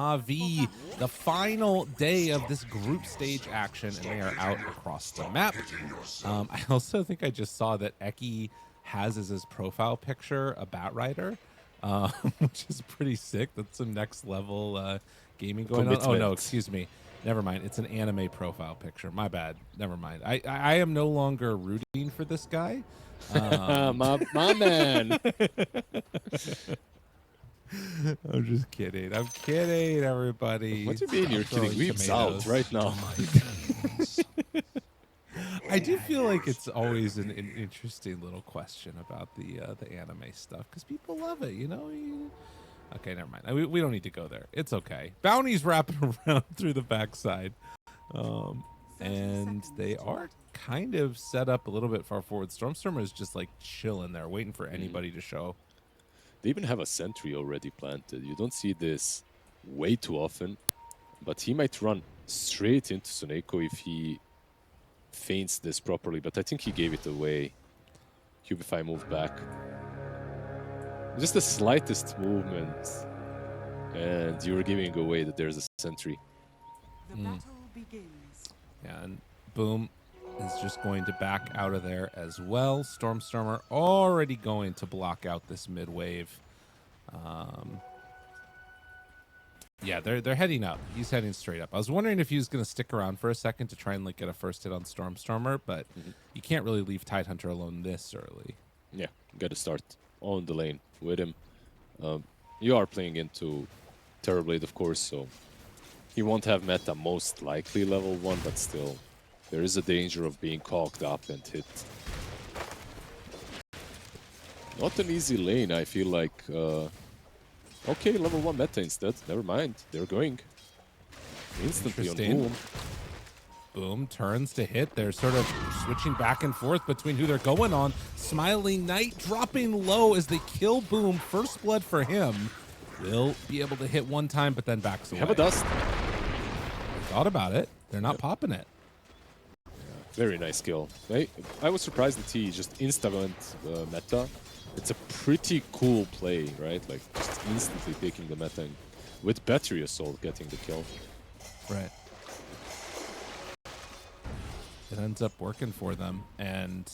Navi, the final day of this group stage action, and they are out across the map. I also think I just saw that Eki has as his profile picture a Bat Rider, which is pretty sick. That's some next level gaming going on. Oh no, excuse me. Never mind. It's an anime profile picture. My bad. Never mind. I am no longer rooting for this guy. My man. I'm just kidding. I'm kidding, everybody. What do you mean you're kidding? We've out right now. I do feel like it's always an interesting little question about the anime stuff because people love it, you know. Okay, never mind. We don't need to go there. It's okay. Bounty's wrapping around through the backside, and they are kind of set up a little bit far forward. Stormstormer is just like chilling there, waiting for anybody to show. They even have a sentry already planted. You don't see this way too often, but he might run straight into Suneko if he feints this properly, but I think he gave it away. Cubify moved back. Just the slightest movement, and you're giving away that there's a sentry. Yeah, and Boom is just going to back out of there as well. Stormstormer already going to block out this mid wave. Yeah, they're heading up. He's heading straight up. I was wondering if he was going to stick around for a second to try and like get a first hit on Stormstormer, but you can't really leave Tidehunter alone this early. Yeah, got to start on the lane with him. You are playing into Terrorblade, of course, so he won't have meta most likely level 1, but still, there is a danger of being cocked up and hit. Not an easy lane, I feel like. Okay, level 1 meta instead. Never mind, they're going instantly on Boom. Boom turns to hit. They're sort of switching back and forth between who they're going on. Smiling Knight dropping low as they kill Boom. First blood for him. Will be able to hit one time, but then backs away. Have a dust. They thought about it. They're not popping it. Yeah, very nice kill. I was surprised that he just insta-went meta. It's a pretty cool play, right? Like, just instantly taking the meta and with Battery Assault getting the kill. Right. It ends up working for them, and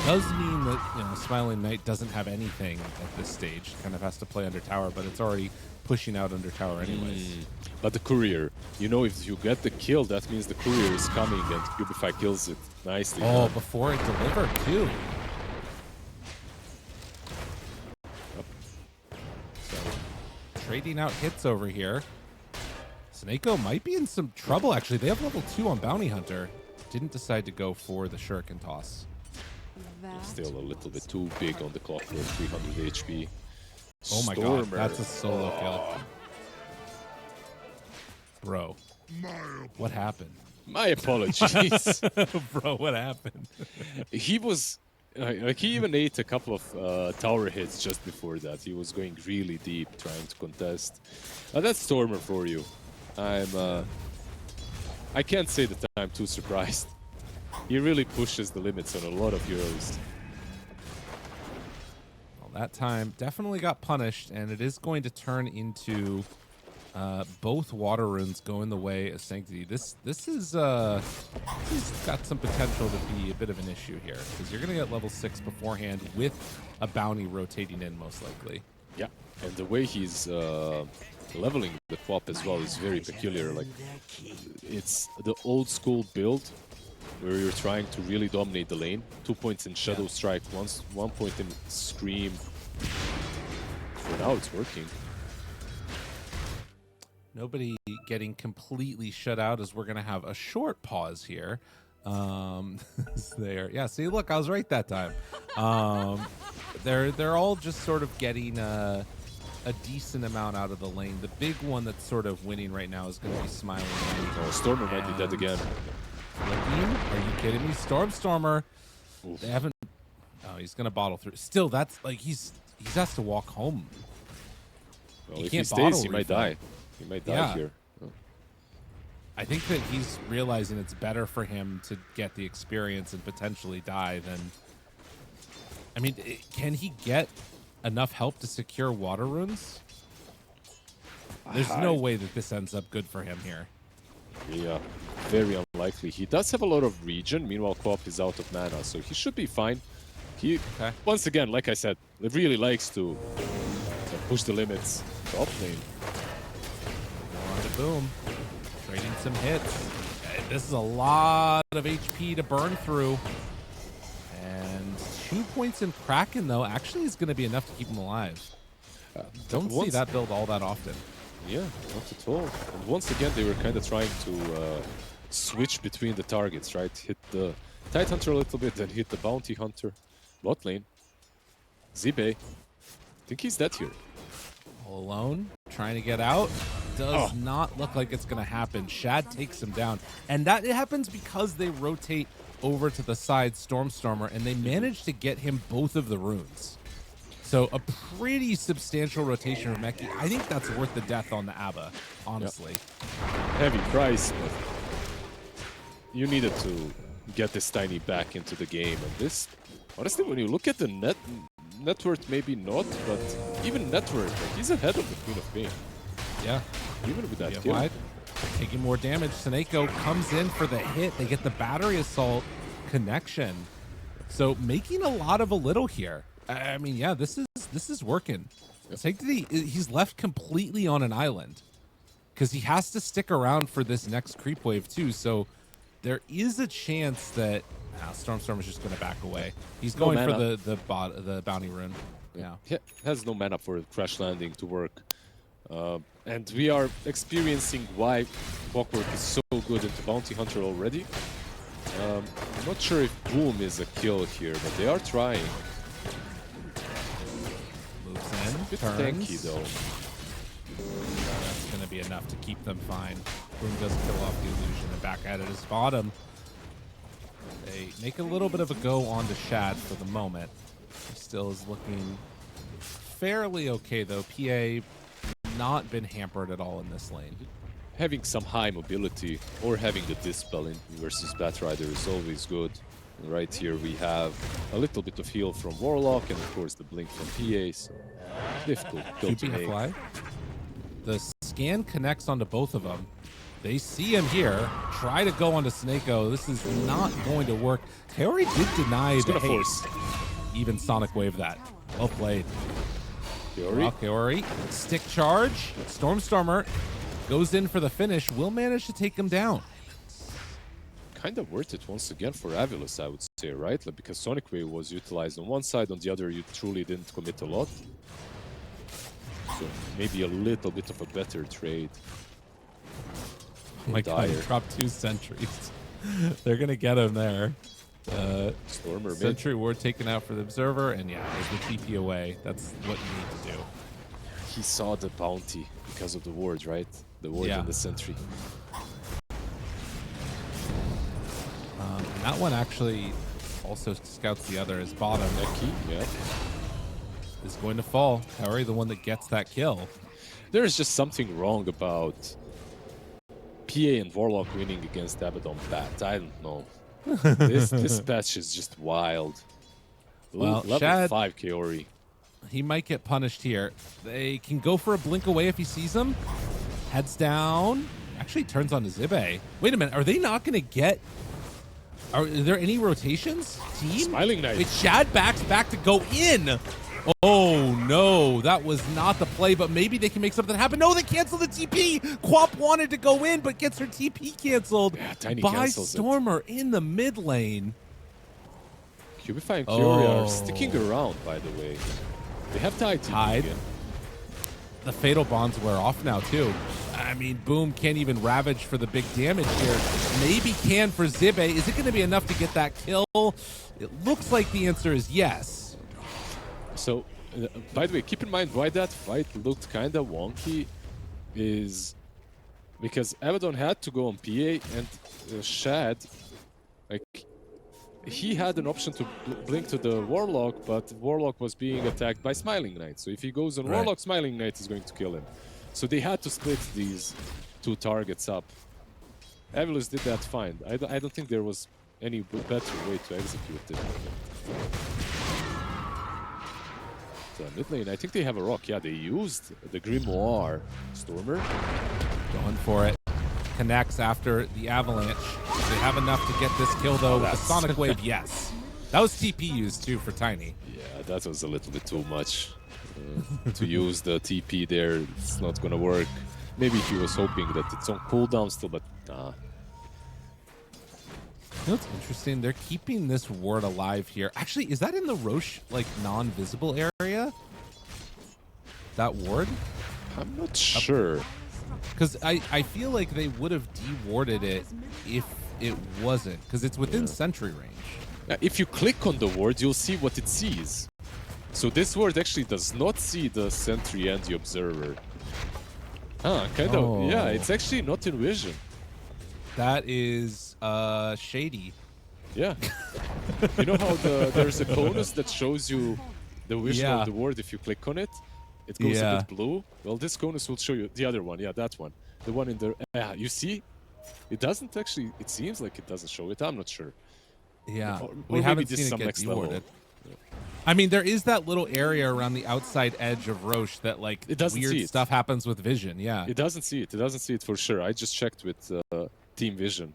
does mean that, you know, Smiling Knight doesn't have anything at this stage. Kind of has to play under tower, but it's already pushing out under tower anyways. But the courier, you know, if you get the kill, that means the courier is coming and Cubify kills it nicely. Oh, before it delivered too. So, trading out hits over here. Suneko might be in some trouble, actually. They have level 2 on Bounty Hunter. Didn't decide to go for the Shuriken toss. Still a little bit too big on the clock for 300 HP. Oh my god, that's a solo kill. Bro, what happened? My apologies. Bro, what happened? He was... like, he even ate a couple of tower hits just before that. He was going really deep, trying to contest. That's Stormer for you. I can't say that I'm too surprised. He really pushes the limits on a lot of heroes. Well, that time definitely got punished, and it is going to turn into both water runes going the way of Sanctity. This has got some potential to be a bit of an issue here, because you're going to get level 6 beforehand with a bounty rotating in, most likely. Yeah, and the way he's leveling the QoP as well is very peculiar. Like, it's the old school build where you're trying to really dominate the lane. 2 points in Shadow Strike, 1 point in Scream. For now, it's working. Nobody getting completely shut out, as we're going to have a short pause here. There, yeah. See, look, I was right that time. They're all just sort of getting a decent amount out of the lane. The big one that's sort of winning right now is going to be Smiling Knight. Oh, Stormer might be dead again. Are you kidding me? Stormstormer. Oof. They haven't. Oh, he's going to bottle through. Still, that's like he has to walk home. Well, if he stays, he might die. He might die here. Oh. I think that he's realizing it's better for him to get the experience and potentially die than... I mean, can he get enough help to secure water runes? There's no way that this ends up good for him here. Yeah, very unlikely. He does have a lot of regen. Meanwhile, Co-op is out of mana, so he should be fine. He, once again, like I said, really likes to push the limits. Top lane. Boom. Trading some hits. This is a lot of HP to burn through. And 2 points in Kraken, though, actually is going to be enough to keep him alive. Don't see that build all that often. Yeah, not at all. And once again, they were kind of trying to switch between the targets, right? Hit the Tide Hunter a little bit, then hit the Bounty Hunter. Bot lane. Zibe. I think he's dead here. All alone, trying to get out. Does not look like it's going to happen. Shad takes him down. And that happens because they rotate over to the side Stormstormer, and they manage to get him both of the runes. So a pretty substantial rotation of Meki. I think that's worth the death on the ABBA, honestly. Heavy price, but you needed to get this Tiny back into the game. And this, honestly, when you look at the net worth, maybe not, but even net worth, like, he's ahead of the Queen of Pain. Yeah. Even with that kill. Taking more damage. Seneko comes in for the hit. They get the battery assault connection. So making a lot of a little here. I mean, yeah, this is working. Sanctity, he's left completely on an island because he has to stick around for this next creep wave too. So there is a chance that Stormstorm is just going to back away. He's going for the bounty rune. Yeah, he has no mana for Crash Landing to work. And we are experiencing why Clockwork is so good into Bounty Hunter already. I'm not sure if Boom is a kill here, but they are trying. Moves in, a bit turns. tanky though. That's going to be enough to keep them fine. Boom does kill off the illusion and back at it is bottom. They make a little bit of a go on to Shad for the moment. He still is looking fairly okay though. PA not been hampered at all in this lane. Having some high mobility or having the Dispel in versus Batrider is always good. And right here we have a little bit of heal from Warlock and of course the blink from PA, so difficult kill to make. Fly. The scan connects onto both of them. They see him here, try to go onto Seneko. This is not going to work. Kaori did deny the haste. Even Sonic Wave that. Well played. Kaori, stick charge. Stormstormer goes in for the finish. Will manage to take him down. Kind of worth it once again for AVULUS, I would say, right? Like, because Sonic Wave was utilized on one side, on the other you truly didn't commit a lot. So maybe a little bit of a better trade. Oh my god, he dropped 2 sentries. They're going to get him there. Stormer Sentry ward taken out for the Observer, and yeah, there's the TP away. That's what you need to do. He saw the bounty because of the ward, right? The ward and the Sentry. And that one actually also scouts the other. His bottom is going to fall. Kaori, the one that gets that kill. There is just something wrong about PA and Warlock winning against Abaddon Bat. I don't know. this patch is just wild. Well, level Shad, 5 Kaori. He might get punished here. They can go for a blink away if he sees him. Heads down. Actually turns on to Zibe. Wait a minute. Are they not going to get... Are there any rotations? Team? Smiling Knight. Wait, Shad backs back to go in. Oh, no. That was not the play, but maybe they can make something happen. No, they canceled the TP. Quap wanted to go in, but gets her TP canceled by Stormer in the mid lane. Cubify and Fury are sticking around, by the way. They have Tide again. The Fatal Bonds wear off now, too. I mean, Boom can't even ravage for the big damage here. Maybe can for Zibe. Is it going to be enough to get that kill? It looks like the answer is yes. So, by the way, keep in mind why that fight looked kind of wonky is because Abaddon had to go on PA and Shad, like, he had an option to blink to the Warlock, but Warlock was being attacked by Smiling Knight. So if he goes on Warlock, Smiling Knight is going to kill him. So they had to split these 2 targets up. AVULUS did that fine. I don't think there was any better way to execute it. mid lane. I think they have a rock. Yeah, they used the Grimoire Stormer. Going for it. Connects after the avalanche. They have enough to get this kill though. With the Sonic Wave, yes. That was TP used too for Tiny. Yeah, that was a little bit too much. To use the TP there, it's not gonna work. Maybe he was hoping that it's on cooldown still, but nah. You know what's interesting? They're keeping this ward alive here. Actually, is that in the Roche, like, non-visible area? That ward? I'm not sure. Because I feel like they would have de-warded it if it wasn't. Because it's within sentry range. If you click on the ward, you'll see what it sees. So this ward actually does not see the sentry and the observer. Huh, kind of. Yeah, it's actually not in vision. That is shady. Yeah. You know how there's a bonus that shows you the vision of the ward if you click on it? It goes a bit blue. Well, this bonus will show you the other one. Yeah, that one. The one in the... you see? It doesn't actually... It seems like it doesn't show it. I'm not sure. Yeah. Or we haven't seen it get de-warded. I mean, there is that little area around the outside edge of Roche that, like, weird stuff happens with vision. Yeah. It doesn't see it. It doesn't see it for sure. I just checked with Team Vision.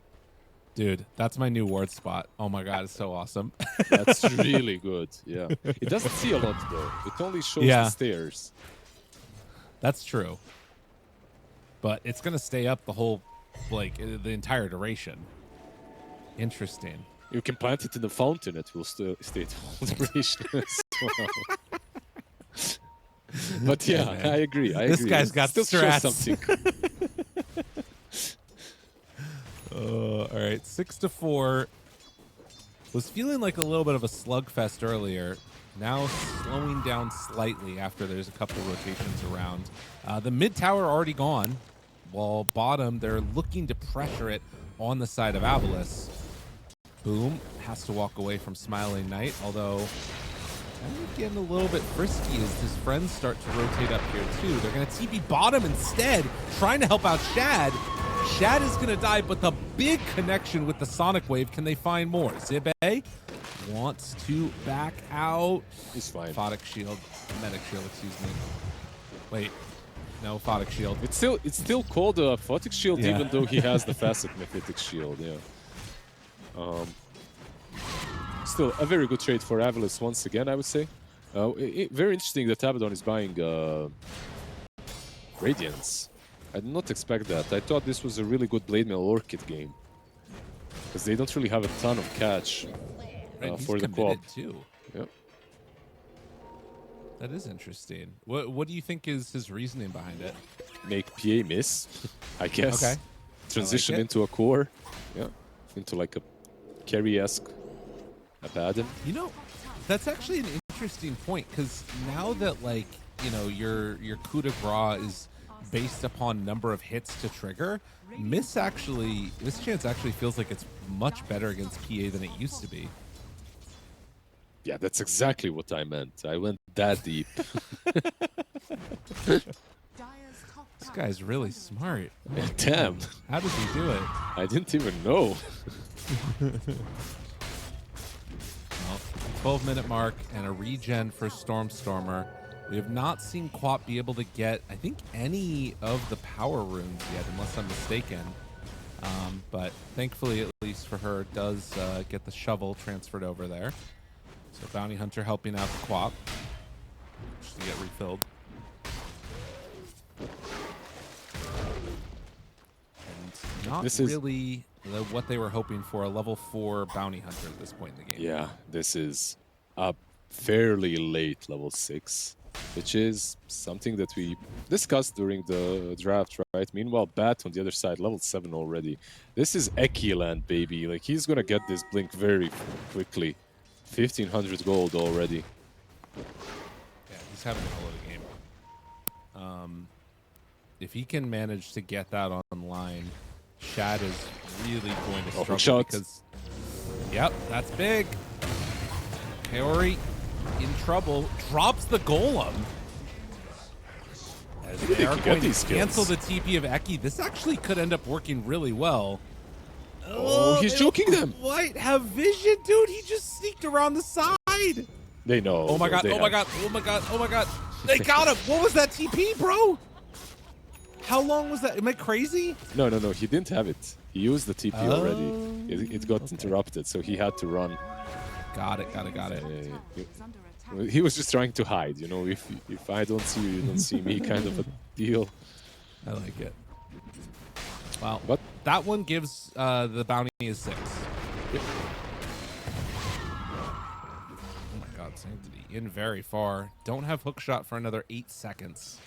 Dude, that's my new ward spot. Oh my god, it's so awesome. That's really good. Yeah. It doesn't see a lot, though. It only shows the stairs. That's true. But it's going to stay up the whole, like, the entire duration. Interesting. You can plant it in the fountain. It will stay the whole duration as well. But yeah, I agree. This guy's got strats. Something. All right, 6-4. Was feeling like a little bit of a slugfest earlier. Now slowing down slightly after there's a couple rotations around. The mid tower already gone, while bottom they're looking to pressure it on the side of AVULUS. Boom has to walk away from Smiling Knight, although I'm getting a little bit frisky as his friends start to rotate up here too. They're going to TP bottom instead, trying to help out Shad. Shad is going to die, but the big connection with the Sonic Wave, can they find more? Zibe wants to back out. He's fine. Photic Shield, Medic Shield, excuse me. Wait, no, Photic Shield. It's still called a Photic Shield, even though he has the Facet Mephitic Shield, Still, a very good trade for AVULUS once again, I would say. Very interesting that Abaddon is buying Radiance. I did not expect that. I thought this was a really good Blade Mail Orchid game. Because they don't really have a ton of catch for the co-op. Too. Yep. That is interesting. What do you think is his reasoning behind it? Make PA miss, I guess. Okay. Transition like into a core. Yeah. Into like a carry-esque Abaddon. You know, that's actually an interesting point, because now that, like, you know, your coup de grace is based upon number of hits to trigger, Miss Chance actually feels like it's much better against PA than it used to be. Yeah, that's exactly what I meant. I went that deep. This guy's really smart. Damn. How does he do it? I didn't even know. Well, 12-minute mark and a regen for Stormstormer. We have not seen Quap be able to get, I think, any of the power runes yet, unless I'm mistaken. But thankfully, at least for her, does get the shovel transferred over there. So Bounty Hunter helping out the Quap just to get refilled. And not really what they were hoping for, a level 4 Bounty Hunter at this point in the game. Yeah, this is a fairly late level 6. Which is something that we discussed during the draft, right? Meanwhile, Bat on the other side, level 7 already. This is Eki land, baby. Like, he's gonna get this blink very quickly. 1,500 gold already. Yeah, he's having a hell of a game. If he can manage to get that online, Shad is really going to struggle because... Yep, that's big. Kaori in trouble, drops the golem. As they are going to cancel the TP of Eki. This actually could end up working really well. Oh, he's joking them. Quite have vision, dude. He just sneaked around the side. They know. Oh my god, oh my god, oh my god, oh my god. They got him! What was that TP, bro? How long was that? Am I crazy? No, no, no. He didn't have it. He used the TP already. It got interrupted, so he had to run. Got it, got it, got it. He was just trying to hide, you know, if I don't see you, you don't see me kind of a deal. I like it. Wow. But that one gives the bounty is 6. Yep. Oh my god, Sanctity. In very far. Don't have hook shot for another 8 seconds.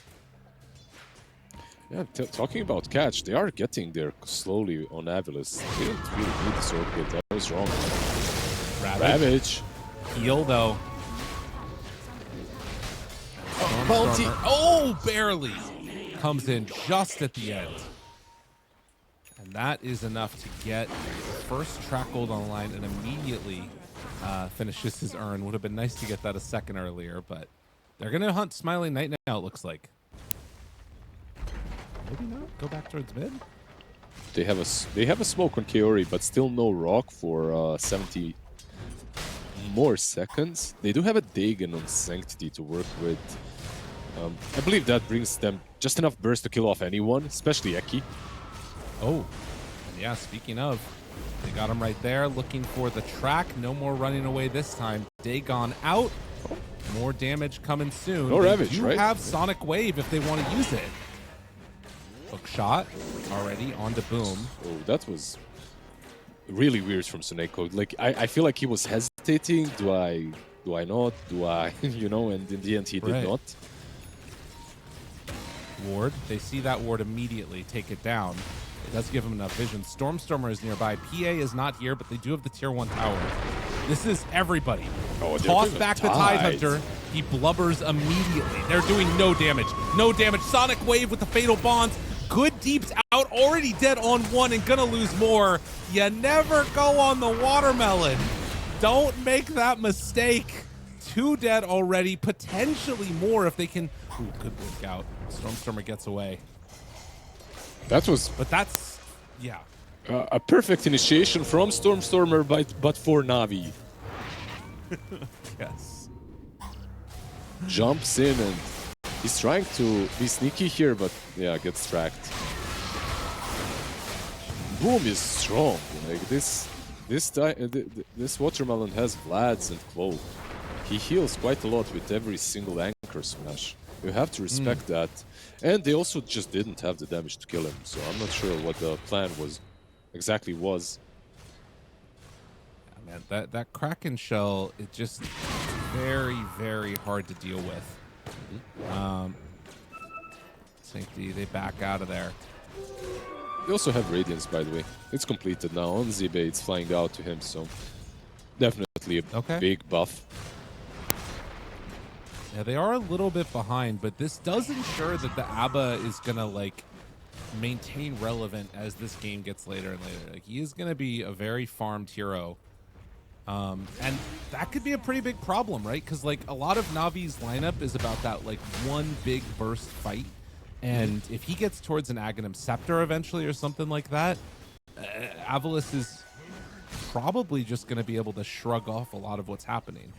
Yeah, talking about catch, they are getting there slowly on AVULUS. They didn't really need the sword hit. That was wrong. Ravage. Heal though. Bounty. Oh, barely. Comes in just at the end. And that is enough to get the first track gold on the line and immediately finishes his earn. Would have been nice to get that a second earlier, but they're going to hunt Smiling Knight now, it looks like. Maybe not. Go back towards mid. They have a smoke on Kaori, but still no rock for 70 more seconds. They do have a Dagon on Sanctity to work with. I believe that brings them just enough burst to kill off anyone, especially Eki. Oh, and yeah, speaking of, they got him right there, looking for the track. No more running away this time. Dagon out. More damage coming soon. No Ravage, do right? Have Sonic Wave if they want to use it. Hook shot already on to Boom. Oh, that was really weird from Suneko. Like, I feel like he was hesitating. Do I not? Do I, you know? And in the end, he did not. Ward. They see that ward immediately. Take it down. It does give him enough vision. Stormstormer is nearby. PA is not here, but they do have the tier 1 tower. This is everybody. Oh, toss back the Tidehunter. He blubbers immediately. They're doing no damage. No damage. Sonic Wave with the Fatal Bonds. Good Deeps out. Already dead on 1 and gonna lose more. You never go on the watermelon. Don't make that mistake. 2 dead already. Potentially more if they can. Ooh, good work out. Stormstormer gets away. That was... But that's... Yeah. a perfect initiation from Stormstormer, but for Navi. Yes. Jumps in and he's trying to be sneaky here, but yeah, gets tracked. Boom is strong. Like this watermelon has Vlads and Cloak. He heals quite a lot with every single anchor smash. You have to respect that. And they also just didn't have the damage to kill him, so I'm not sure what the plan exactly was. Yeah, man, that Kraken shell, it just very, very hard to deal with. Sanctity, they back out of there. They also have Radiance, by the way. It's completed now. On Zibe, it's flying out to him, so definitely a big buff. Yeah, they are a little bit behind, but this does ensure that the ABBA is going to, like, maintain relevant as this game gets later and later. Like, he is going to be a very farmed hero. And that could be a pretty big problem, right? Because, like, a lot of Navi's lineup is about that, like, one big burst fight. And if he gets towards an Aghanim Scepter eventually or something like that, AVULUS is probably just going to be able to shrug off a lot of what's happening.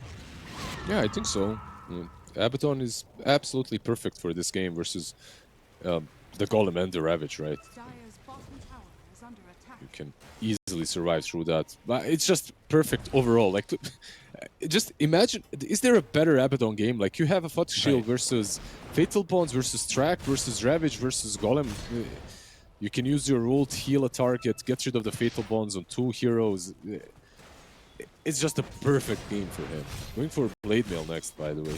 Yeah, I think so. Abaddon is absolutely perfect for this game versus the Golem and the Ravage, right? You can easily survive through that. But it's just perfect overall. Like, just imagine, is there a better Abaddon game? Like, you have a Fat Shield versus Fatal Bonds versus Track versus Ravage versus Golem. You can use your ult, heal a target, get rid of the Fatal Bonds on 2 heroes. It's just a perfect game for him. Going for Blade Mail next, by the way.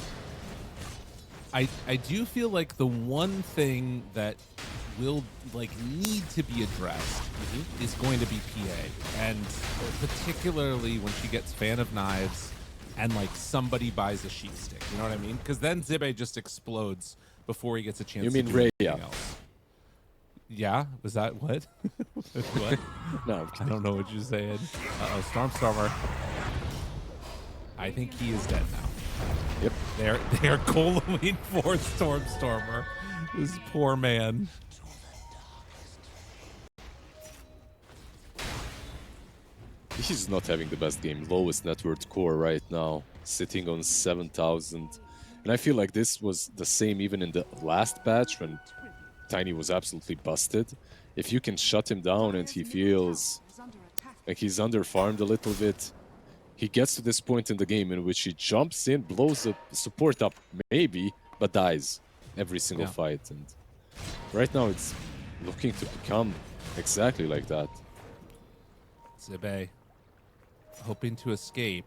I do feel like the one thing that will need to be addressed is going to be PA, and particularly when she gets Fan of Knives and somebody buys a sheep stick. You know what I mean? Because then Zibe just explodes before he gets a chance. You to mean do anything Rhea? Else. Yeah, was that what? What? No, I don't know what you're saying. Uh-oh, Stormstormer. I think he is dead now. Yep. They are goleming for Stormstormer. This poor man. He's not having the best game. Lowest net worth core right now, sitting on 7,000. And I feel like this was the same even in the last patch when Tiny was absolutely busted. If you can shut him down and he feels like he's under-farmed a little bit, he gets to this point in the game in which he jumps in, blows the support up, maybe, but dies every single fight. And right now it's looking to become exactly like that. Zibe hoping to escape.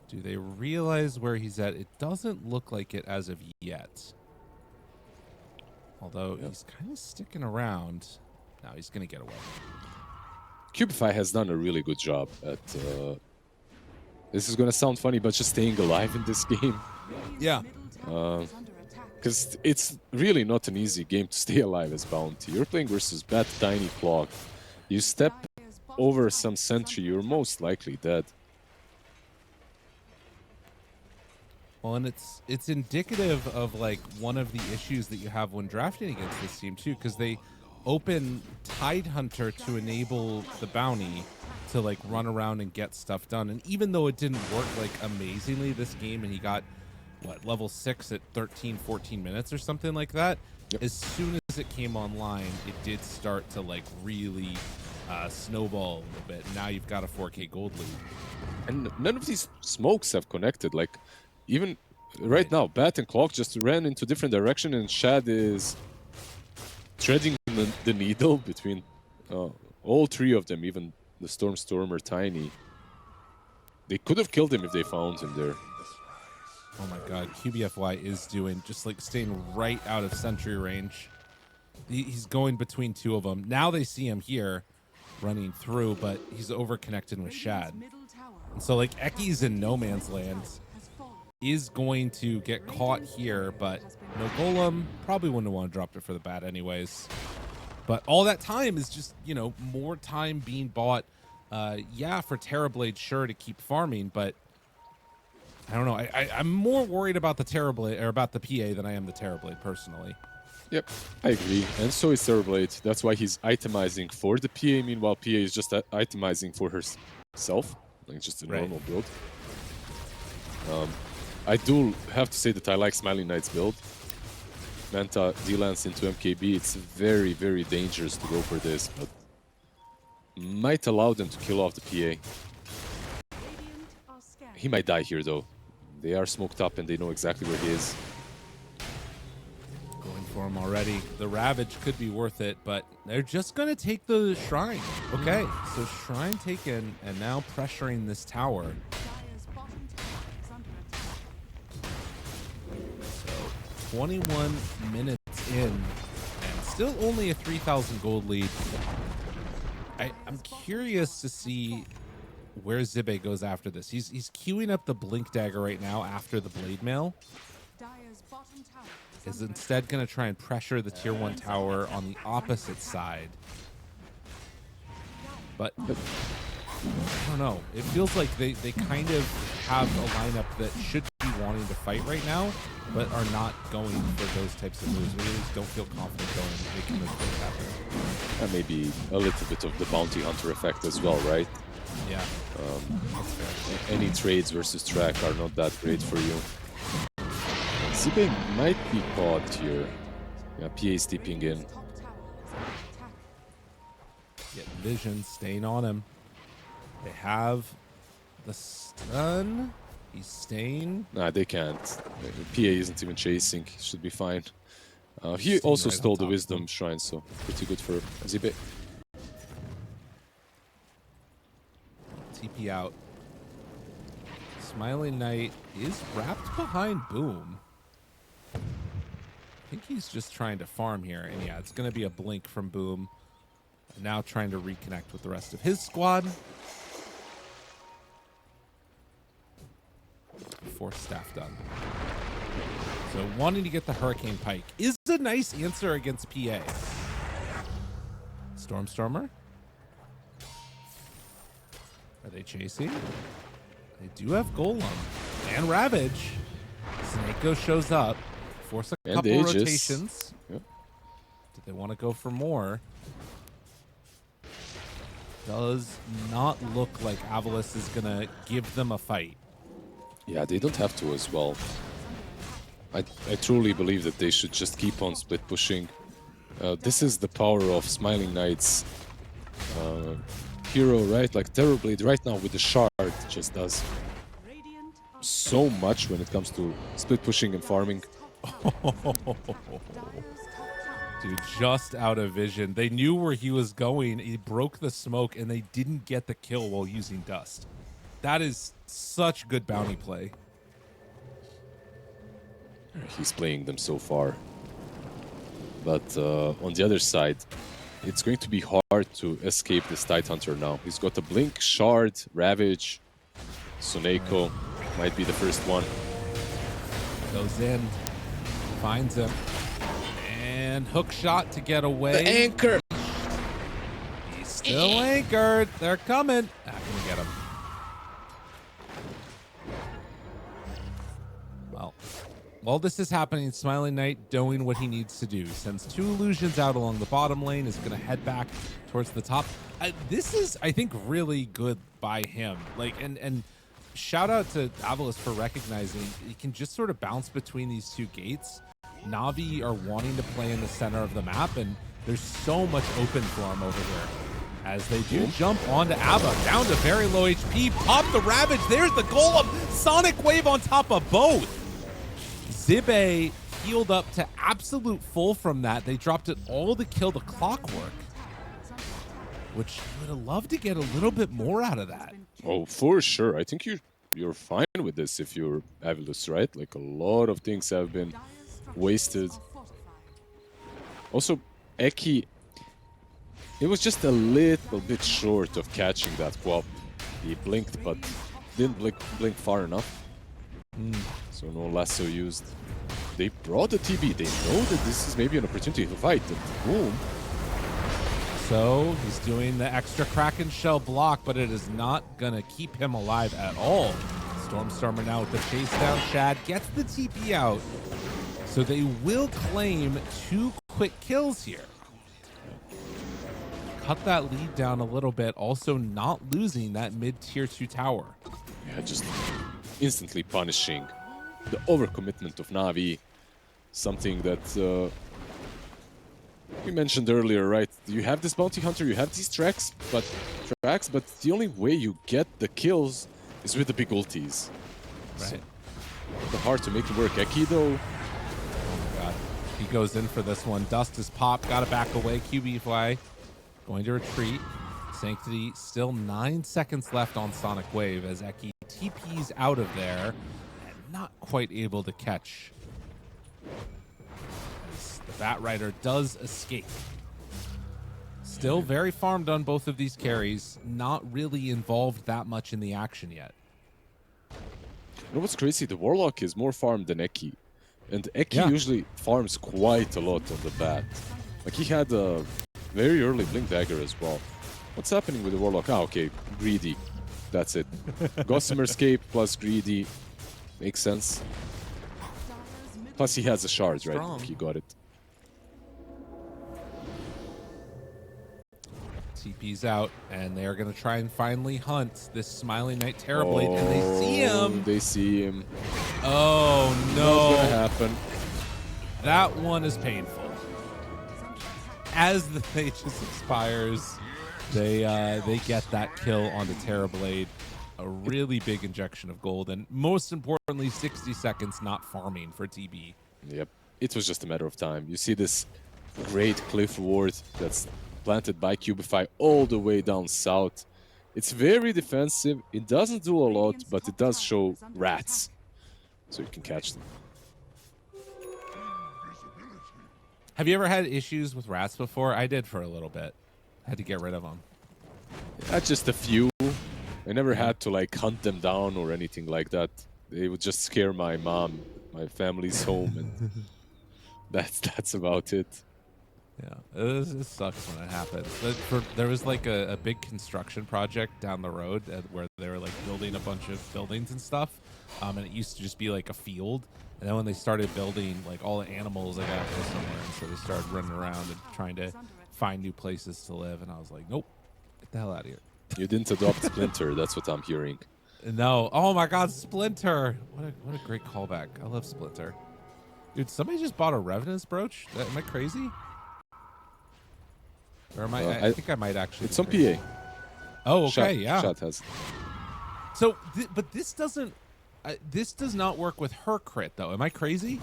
Do they realize where he's at? It doesn't look like it as of yet. Although he's kind of sticking around. Now he's going to get away. Cubify has done a really good job at... this is going to sound funny, but just staying alive in this game. Yeah. Because it's really not an easy game to stay alive as Bounty. You're playing versus Bat Tiny Clock. You step over some sentry, you're most likely dead. Well, and it's indicative of like one of the issues that you have when drafting against this team too, because they open Tidehunter to enable the bounty to like run around and get stuff done. And even though it didn't work like amazingly this game, and he got what, level 6 at 13-14 minutes or something like that, as soon as it came online, it did start to like really snowball a little bit. Now you've got a 4K gold lead. And none of these smokes have connected. Like, even right now, Bat and Clock just ran into different direction, and Shad is treading the needle between all three of them, even the Stormer, Tiny. They could have killed him if they found him there. Oh my god, QBFY is doing just like staying right out of sentry range. He's going between two of them. Now they see him here running through, but he's over-connected with Shad. And so like Eki's in no man's land, is going to get caught here, but no golem. Probably wouldn't want to drop it for the bat anyways. But all that time is just, you know, more time being bought. Yeah, for Terrorblade, sure, to keep farming, but I don't know. I'm more worried about the Terrorblade, or about the PA, than I am the Terrorblade personally. Yep, I agree. And so is Terrorblade. That's why he's itemizing for the PA. Meanwhile, PA is just itemizing for herself, like just a normal build. I do have to say that I like Smiling Knight's build. Manta D-Lance into MKB, it's very, very dangerous to go for this, but might allow them to kill off the PA. He might die here though. They are smoked up and they know exactly where he is. Going for him already. The Ravage could be worth it, but they're just going to take the Shrine. Okay, so Shrine taken, and now pressuring this tower. 21 minutes in, and still only a 3,000 gold lead. I'm curious to see where Zibe goes after this. He's queuing up the Blink Dagger right now after the Blade Mail. Is instead going to try and pressure the tier 1 tower on the opposite side. But I don't know. It feels like they kind of have a lineup that should be wanting to fight right now, but are not going for those types of moves. We just don't feel confident going and making those things happen. And maybe a little bit of the bounty hunter effect as well, right? Yeah. That's fair. Any trades versus track are not that great for you. Zibe might be caught here. Yeah, PA is tipping in. Get vision staying on him. They have the stun. He's staying. Nah, they can't. PA isn't even chasing. Should be fine. He also stole the Wisdom Shrine, so pretty good for Zibe. TP out. Smiling Knight is wrapped behind Boom. I think he's just trying to farm here. And yeah, it's going to be a blink from Boom. Now trying to reconnect with the rest of his squad. Force staff done. So wanting to get the Hurricane Pike is a nice answer against PA. Stormer. Are they chasing? They do have Golem and Ravage. Snako shows up. Force a couple rotations. Yep. Did they want to go for more? does not look like AVULUS is going to give them a fight. Yeah, they don't have to as well. I truly believe that they should just keep on split pushing. This is the power of Smiling Knight's hero, right? Like Terrorblade right now with the shard just does so much when it comes to split pushing and farming. Dude, just out of vision. They knew where he was going. He broke the smoke, and they didn't get the kill while using dust. That is such good bounty play. He's playing them so far. But on the other side, it's going to be hard to escape this Tidehunter now. He's got a Blink, Shard, Ravage. Suneko might be the first one. Goes in, finds him, and hook shot to get away. The anchor! He's still anchored. They're coming. Not gonna get him. Well, while this is happening, Smiling Knight doing what he needs to do. Sends 2 illusions out along the bottom lane, is going to head back towards the top. This is, I think, really good by him. Like, and shout out to AVULUS for recognizing he can just sort of bounce between these 2 gates. Na'Vi are wanting to play in the center of the map, and there's so much open for him over here. As they do jump onto Ava, down to very low HP, pop the Ravage, there's the Golem, Sonic Wave on top of both. Zibe healed up to absolute full from that. They dropped it all to kill the Clockwork, which you would have loved to get a little bit more out of that. Oh, for sure. I think you're fine with this if you're AVULUS, right? Like, a lot of things have been wasted. Also, Eki, it was just a little bit short of catching that Quap. He blinked, but didn't blink far enough. So no lasso used. They brought the TB. They know that this is maybe an opportunity to fight. And boom. So he's doing the extra Kraken Shell block, but it is not going to keep him alive at all. Stormstormer now with the chase down. Shad gets the TP out. So they will claim 2 quick kills here. Cut that lead down a little bit, also not losing that mid-tier 2 tower. Yeah, just instantly punishing the overcommitment of Na'Vi. Something that we mentioned earlier, right? You have this bounty hunter, you have these tracks, but the only way you get the kills is with the big ultis. Right. So, hard to make it work. Eki, though. Oh my god. He goes in for this one. Dust is popped, gotta back away. QB fly. Going to retreat. Sanctity still 9 seconds left on Sonic Wave as Eki TP's out of there and not quite able to catch. As the Batrider does escape. Still very farmed on both of these carries. Not really involved that much in the action yet. You know what's crazy? The Warlock is more farmed than Eki. And Eki usually farms quite a lot on the bat. Like, he had a very early Blink Dagger as well. What's happening with the Warlock? Ah, okay, Greedy. That's it. Gossamer Escape plus Greedy. Makes sense. Plus he has a shard, right? Strong. He got it. TP's out, and they are going to try and finally hunt this Smiling Knight Terrorblade, and they see him. They see him. Oh, no. What's going to happen? That one is painful. As the Aegis expires, they get that kill on the Terrorblade. A really big injection of gold, and most importantly, 60 seconds not farming for TB. Yep. It was just a matter of time. You see this great cliff ward that's planted by Cubify all the way down south. It's very defensive. It doesn't do a lot, but it does show rats, so you can catch them. Have you ever had issues with rats before? I did for a little bit. Had to get rid of them. Just a few. I never had to like hunt them down or anything like that. They would just scare my mom, my family's home, and that's about it. Yeah, it sucks when it happens. There was like a big construction project down the road where they were like building a bunch of buildings and stuff, and it used to just be like a field. And then when they started building, like all the animals, they got to go somewhere, and so they started running around and trying to find new places to live. And I was like, nope, Get the hell out of here. You didn't adopt Splinter. That's what I'm hearing. No. Oh my God, Splinter. What a great callback. I love Splinter. Dude, somebody just bought a Revenant's brooch. Am I crazy? Or am I think I might actually. It's on PA. Oh, okay, yeah. Shot has. So, but this doesn't. This does not work with her crit, though. Am I crazy?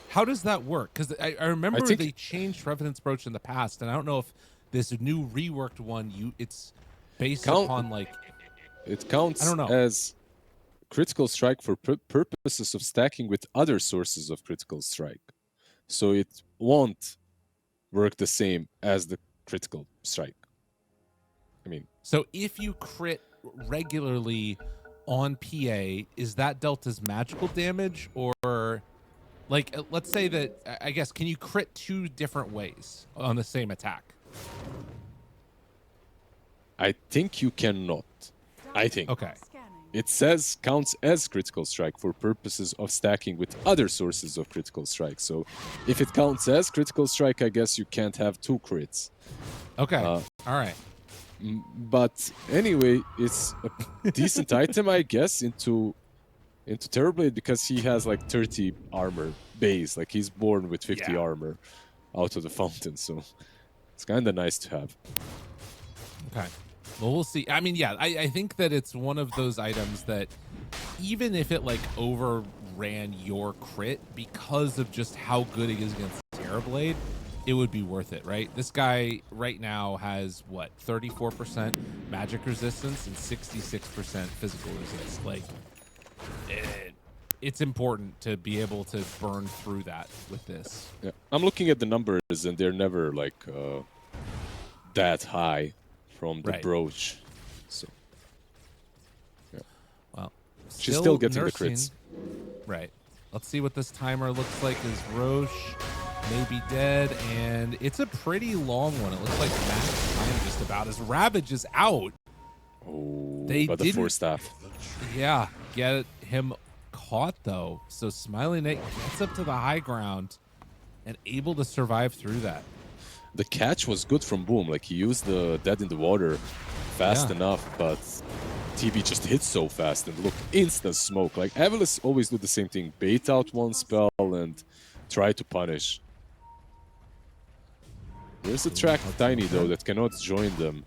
How does that work? Because I remember they changed Revenant's brooch in the past, and I don't know if this new reworked one, it's based upon like. It counts I don't know. as critical strike for purposes of stacking with other sources of critical strike. So it won't work the same as the critical strike. I mean, so if you crit regularly on PA, is that dealt as magical damage, or like, let's say that, I guess, can you crit 2 different ways on the same attack? I think you cannot. I think. Okay. It says counts as critical strike for purposes of stacking with other sources of critical strike. So if it counts as critical strike, I guess you can't have 2 crits. Okay. All right. But anyway, it's a decent item, I guess, into Terrorblade, because he has like 30 armor base. Like, he's born with 50 armor out of the fountain. So it's kind of nice to have. Okay. Well, we'll see. I mean, yeah, I think that it's one of those items that even if it like overran your crit because of just how good it is against Terrorblade, it would be worth it, right? This guy right now has what, 34% magic resistance and 66% physical resist. Like, it's important to be able to burn through that with this. Yeah, I'm looking at the numbers, and they're never like that high from the brooch. So, yeah. Well, she's still getting the crits. Right. Let's see what this timer looks like. Is Roche may be dead, and it's a pretty long one. It looks like max time just about as Ravage is out. Oh, they but the Force Staff. Yeah, get him caught though. So Smiling Knight gets up to the high ground and able to survive through that. The catch was good from Boom. Like, he used the Dead in the Water fast enough, but TB just hit so fast, and look, instant smoke. Like, AVULUS always do the same thing. Bait out one spell and try to punish. There's a track Tiny, though, that cannot join them.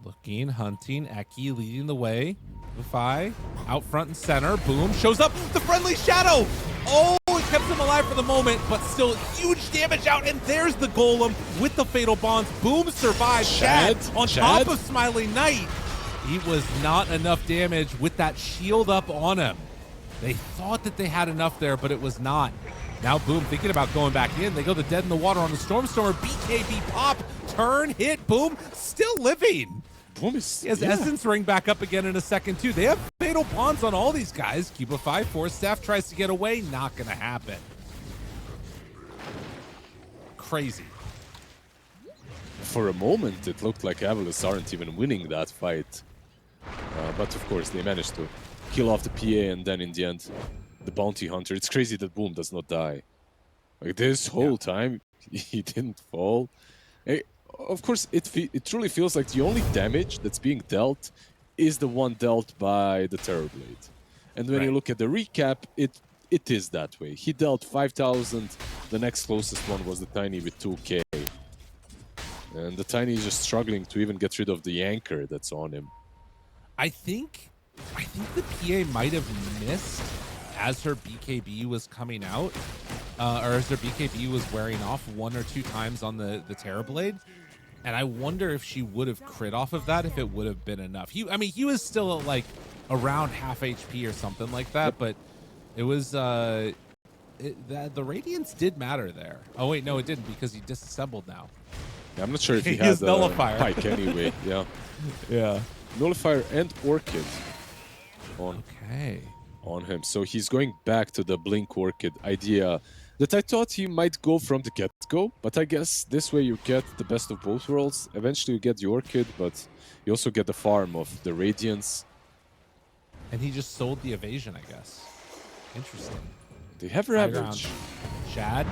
Looking, hunting, Eki leading the way. Defy, out front and center. Boom, shows up. The friendly shadow. Oh, it kept him alive for the moment, but still huge damage out. And there's the Golem with the Fatal Bonds. Boom survives. Chad on top of Smiling Knight. He was not enough damage with that shield up on him. They thought that they had enough there, but it was not. Now Boom thinking about going back in. They go the Dead in the Water on the Stormstormer. BKB pop, turn, hit, Boom, still living. Boom is, he has Essence Ring back up again in a second, too. They have Fatal Bonds on all these guys. Cubify, Force Staff tries to get away. Not going to happen. Crazy. For a moment, it looked like AVULUS aren't even winning that fight. But of course, they managed to kill off the PA, and then in the end, the Bounty Hunter. It's crazy that Boom does not die. Like, this whole time, he didn't fall. Of course, it truly feels like the only damage that's being dealt is the one dealt by the Terrorblade. And when you look at the recap, it is that way. He dealt 5,000. The next closest one was the Tiny with 2K. And the Tiny is just struggling to even get rid of the anchor that's on him. I think the PA might have missed as her BKB was coming out, or as her BKB was wearing off 1 or 2 times on the Terrorblade. And I wonder if she would have crit off of that, if it would have been enough. I mean, he was still at like around half HP or something like that, but it was the Radiance did matter there. Oh wait, no, it didn't, because he disassembled now. Yeah, I'm not sure if he has Nullifier. Pike anyway. Yeah. Nullifier and Orchid on him. So he's going back to the Blink Orchid idea that I thought he might go from the get-go, but I guess this way you get the best of both worlds. Eventually you get the Orchid, but you also get the farm of the Radiance. And he just sold the evasion, I guess. Interesting. They have Ravage. Shad.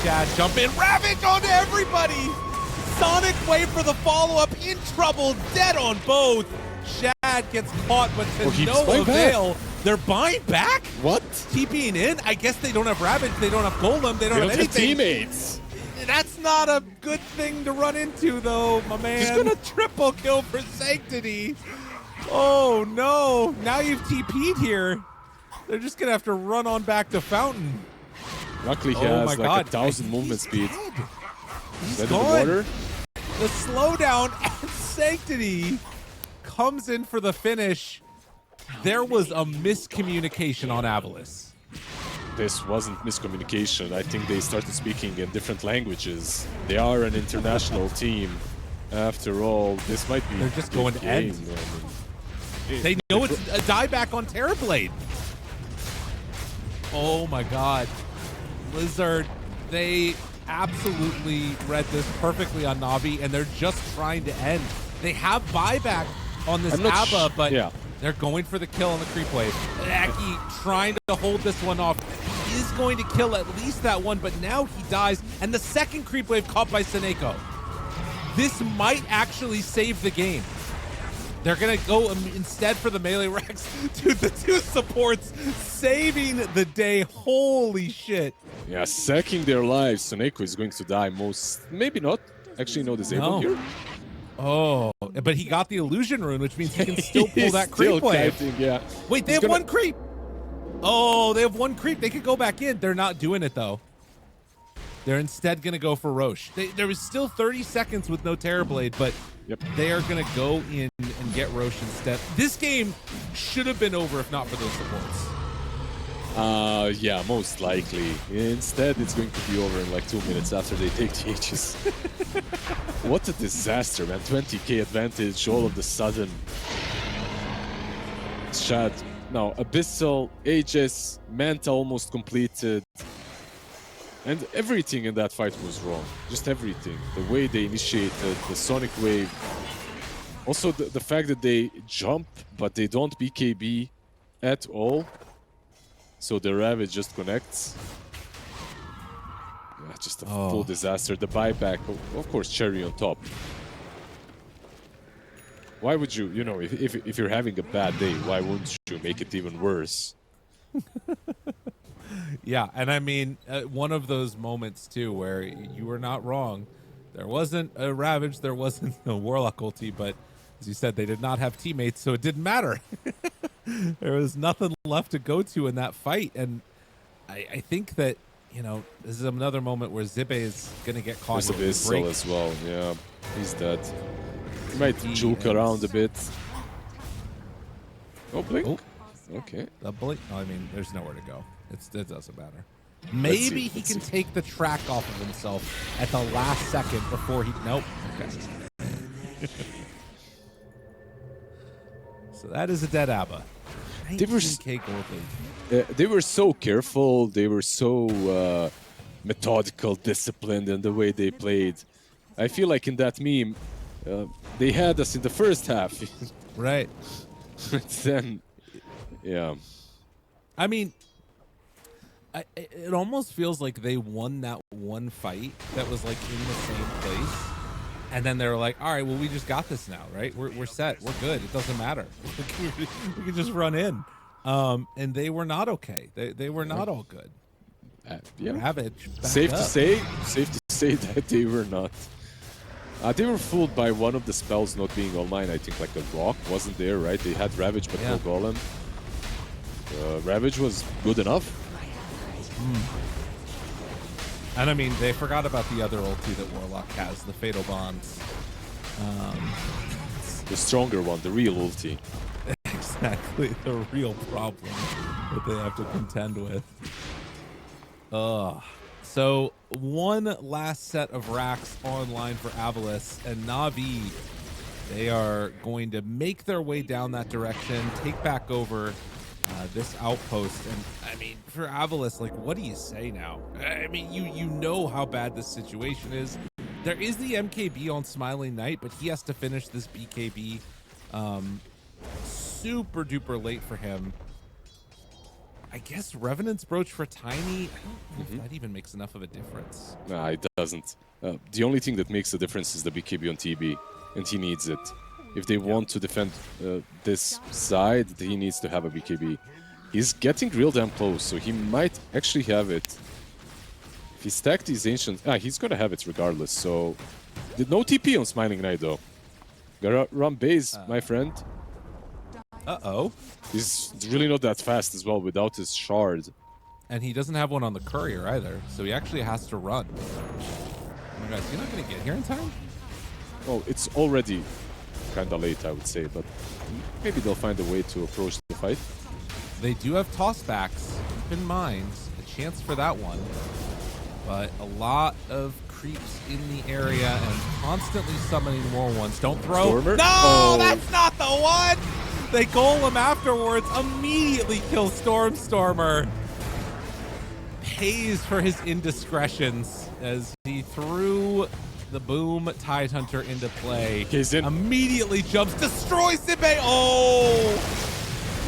Chad jump in, Ravage onto everybody. Sonic Wave for the follow-up, in trouble, dead on both. Shad gets caught, but to no avail. They're buying back? What? TPing in? I guess they don't have Ravage, they don't have Golem, they don't have anything. Teammates. That's not a good thing to run into, though, my man. He's gonna triple kill for Sanctity. Oh, no. Now you've TP'd here. They're just gonna have to run on back to Fountain. Luckily, he has like 1,000 movement speed. He's gone. The slowdown and Sanctity comes in for the finish. There was a miscommunication on AVULUS. This wasn't miscommunication. I think they started speaking in different languages. They are an international team. After all, this might be. They're just going to end. They know it's a dieback on Terrorblade. Oh my God. Blizzard, they absolutely read this perfectly on Navi, and they're just trying to end. They have buyback on this ABBA, but they're going for the kill on the creep wave. Aki trying to hold this one off. He is going to kill at least that one, but now he dies, and the second creep wave caught by Seneko. This might actually save the game. They're going to go instead for the melee Rex to the two supports, saving the day. Holy shit. Yeah, sacking their lives. Seneko is going to die most. Maybe not. Actually, no disable here. Oh, but he got the illusion rune, which means he can still pull that creep wave. Yeah. Wait, they have one creep. Oh, they have one creep. They could go back in. They're not doing it, though. They're instead going to go for Roche. There was still 30 seconds with no Terrorblade, but they are going to go in and get Roche instead. This game should have been over if not for those supports. Yeah, most likely. Instead, it's going to be over in like 2 minutes after they take the Aegis. What a disaster, man. 20k advantage all of the sudden. Shad. Now, Abyssal, Aegis, Manta almost completed. And everything in that fight was wrong. Just everything. The way they initiated, the Sonic Wave. Also, the fact that they jump, but they don't BKB at all. So the Ravage just connects. Yeah, just a full disaster. The buyback, of course, cherry on top. Why would you, if you're having a bad day, why wouldn't you make it even worse? Yeah, and I mean, one of those moments, too, where you were not wrong. There wasn't a Ravage, there wasn't a Warlock ulti, but as you said, they did not have teammates, so it didn't matter. There was nothing left to go to in that fight, and I think that, this is another moment where Zibe is going to get caught. There's Abyssal as well, yeah. He's dead. He might juke around a bit. Oh, Blink. Oh. Okay. The Blink. No, I mean, there's nowhere to go. It doesn't matter. Maybe he can take the track off of himself at the last second before he... Nope. Okay. So that is a dead ABBA. They were so careful. They were so methodical, disciplined in the way they played. I feel like in that meme, they had us in the first half. Right. Then, yeah. I mean, it almost feels like they won that one fight that was like in the same place. And then they were like, all right, well, we just got this now, right? We're set. We're good. It doesn't matter. We can just run in. And they were not okay. They were not all good. Yeah. Ravage. Safe to say that they were not. They were fooled by one of the spells not being online. I think like a rock wasn't there, right? They had Ravage, but no Golem. Ravage was good enough. And I mean, they forgot about the other ulti that Warlock has, the Fatal Bonds. The stronger one, the real ulti. Exactly, the real problem that they have to contend with. So one last set of racks online for AVULUS, and Navi, they are going to make their way down that direction, take back over this outpost. And I mean, for AVULUS, like, what do you say now? I mean, you know how bad this situation is. There is the MKB on Smiling Knight, but he has to finish this BKB super duper late for him. I guess Revenant's Brooch for Tiny, I don't know if that even makes enough of a difference. Nah, it doesn't. The only thing that makes a difference is the BKB on TB, and he needs it. If they want to defend this side, he needs to have a BKB. He's getting real damn close, so he might actually have it. If he stacked these ancients... he's gonna have it regardless, so... No TP on Smiling Knight, though. Gotta run base, my friend. Uh-oh. He's really not that fast as well without his shard. And he doesn't have one on the courier either, so he actually has to run. Oh my god, is he not going to get here in time? Well, it's already kind of late, I would say, but maybe they'll find a way to approach the fight. They do have tossbacks. Keep in mind, a chance for that one. But a lot of creeps in the area and constantly summoning more ones. Don't throw. Stormer? No, Oh. that's not the one! They golem afterwards, immediately kill Stormer. Pays for his indiscretions as he threw the boom Tidehunter into play. He's in. Immediately jumps, destroys Zibe. Oh!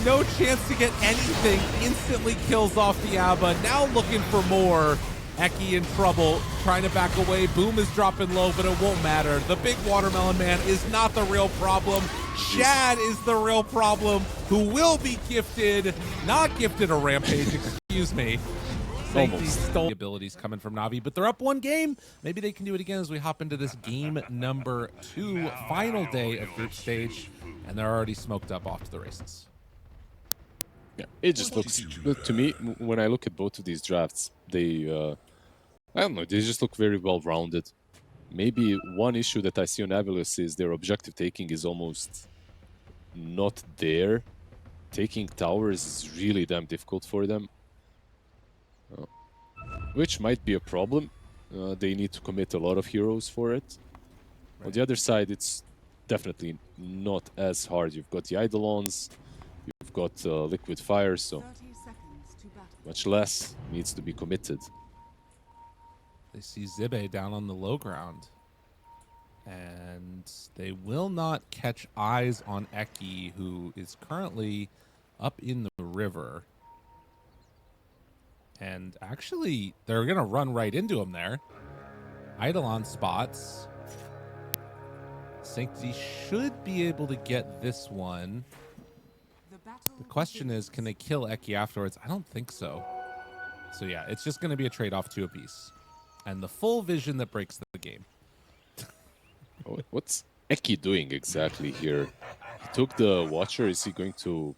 No chance to get anything. Instantly kills off the Abba. Now looking for more. Eki in trouble, trying to back away. Boom is dropping low, but it won't matter. The big watermelon man is not the real problem. Shad is the real problem, who will be gifted, not gifted a rampage, excuse me. Sancti stole the abilities coming from Na'Vi, but they're up one game. Maybe they can do it again as we hop into this game number 2, final day of group stage, and they're already smoked up off to the races. Yeah, it just looks, to me, when I look at both of these drafts, they, I don't know, they just look very well-rounded. Maybe one issue that I see on AVULUS is their objective taking is almost not there. Taking towers is really damn difficult for them, which might be a problem. They need to commit a lot of heroes for it. Right. On the other side, it's definitely not as hard. You've got the Eidolons, you've got Liquid Fire, so much less needs to be committed. They see Zibe down on the low ground. And they will not catch eyes on Eki, who is currently up in the river. And actually, they're going to run right into him there. Eidolon spots. Sancti should be able to get this one. The question is, can they kill Eki afterwards? I don't think so. So yeah, it's just going to be a trade-off 2 apiece. And the full vision that breaks the game. What's Eki doing exactly here? He took the Watcher. Is he going to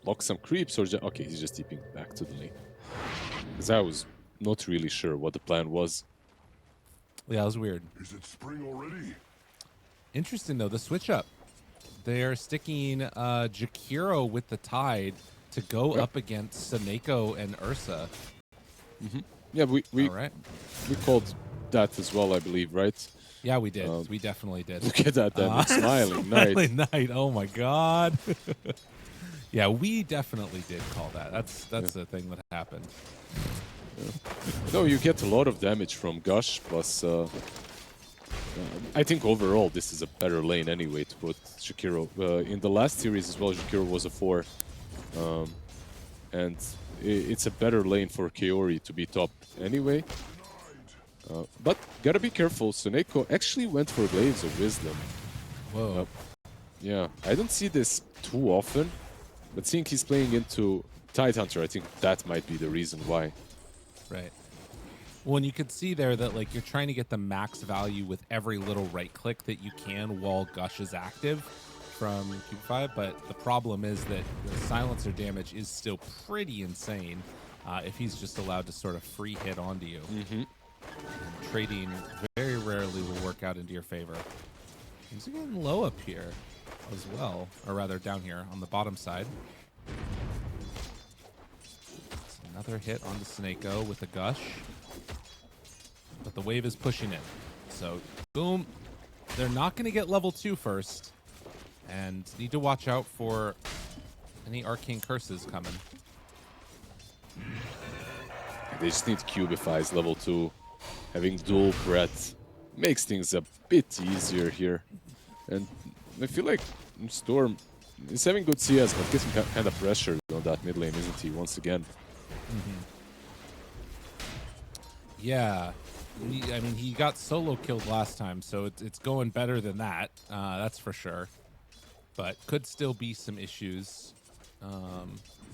block some creeps or just... Okay, he's just TPing back to the lane. Because I was not really sure what the plan was. Yeah, it was weird. Is it spring already? Interesting, though, the switch up. They're sticking Jakiro with the Tide to go up against Saneko and Ursa. Yeah, we right. we called that as well, I believe, right? Yeah, we did. We definitely did. Look at that, smiling Knight. Smiling Knight. Oh my God. Yeah, we definitely did call that. That's the thing that happened. No, you get a lot of damage from Gush, plus I think overall this is a better lane anyway to put Jakiro. In the last series as well, Jakiro was a 4. And it's a better lane for Kaori to be top anyway. But gotta be careful, Suneko actually went for Glaives of Wisdom. Whoa. Yeah, I don't see this too often, but seeing he's playing into Tidehunter, I think that might be the reason why. Right. Well, and you could see there that like you're trying to get the max value with every little right click that you can while Gush is active from Cube 5, but the problem is that the silencer damage is still pretty insane if he's just allowed to sort of free hit onto you. Trading very rarely will work out into your favor. He's getting low up here as well, or rather down here on the bottom side. It's another hit onto Saneko with a Gush. But the wave is pushing in. So, boom. They're not going to get level 2 first. And need to watch out for any arcane curses coming. They just need Cubifies level 2. Having dual breath makes things a bit easier here. And I feel like Storm is having good CS, but getting kind of pressured on that mid lane, isn't he, once again? Yeah. I mean, he got solo killed last time, so it's going better than that. That's for sure. But could still be some issues.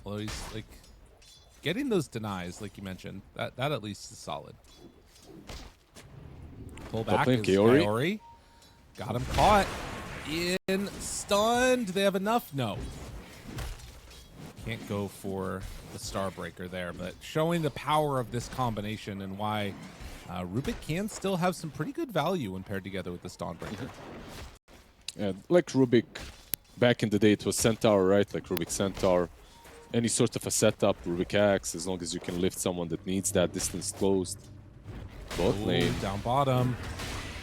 Although he's like getting those denies, like you mentioned, that at least is solid. Pull back is Kaori. Got him caught. In stunned. They have enough? No. Can't go for the Starbreaker there, but showing the power of this combination and why Rubik can still have some pretty good value when paired together with the Stormbreaker. Yeah, like Rubik, back in the day it was Centaur, right? Like Rubik Centaur. Any sort of a setup, Rubik Axe, as long as you can lift someone that needs that distance closed. Bot lane. Down bottom.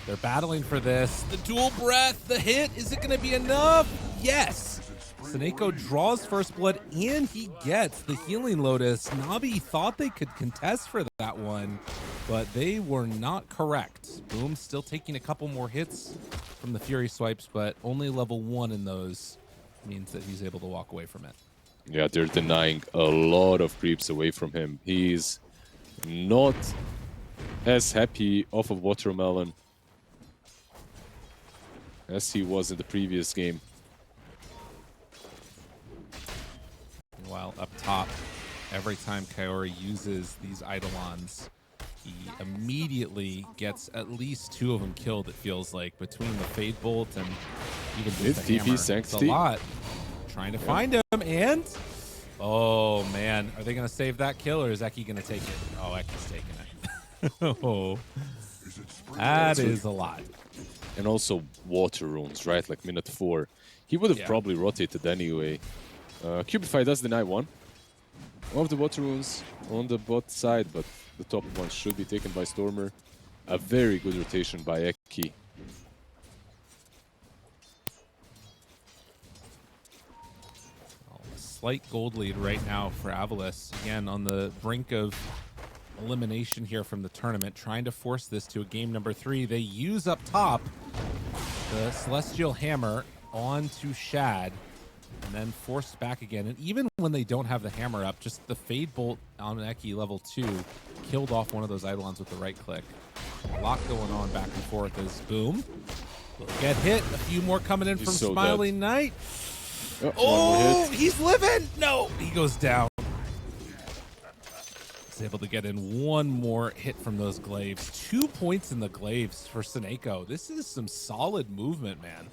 They're battling for this. The dual breath, the hit, is it going to be enough? Yes. Seneko draws first blood, and he gets the healing Lotus. Navi thought they could contest for that one, but they were not correct. Boom still taking a couple more hits from the Fury swipes, but only level 1 in those means that he's able to walk away from it. Yeah, they're denying a lot of creeps away from him. He's not as happy off of Watermelon as he was in the previous game. Meanwhile, up top, every time Kaori uses these Eidolons, he immediately gets at least 2 of them killed, it feels like, between the Fade Bolt and even just the hammer. It's a lot. Trying to find him, and... Oh, man. Are they going to save that kill, or is Eki going to take it? Oh, Eki's taking it. Oh, that is a lot. And also water runes, right? Like minute 4. He would have probably rotated anyway. Cubify does deny one of the water runes on the bot side, but the top one should be taken by Stormer. A very good rotation by Eki. Slight gold lead right now for AVULUS. Again, on the brink of elimination here from the tournament, trying to force this to a game number 3. They use up top the Celestial Hammer onto Shad, and then forced back again. And even when they don't have the hammer up, just the Fade Bolt on Eki level 2 killed off one of those Eidolons with the right click. A lot going on back and forth as Boom will get hit. A few more coming in from so Smiling dead. Knight. Oh, he's living! No, he goes down. He's able to get in one more hit from those glaives. 2 points in the glaives for Seneko. This is some solid movement, man.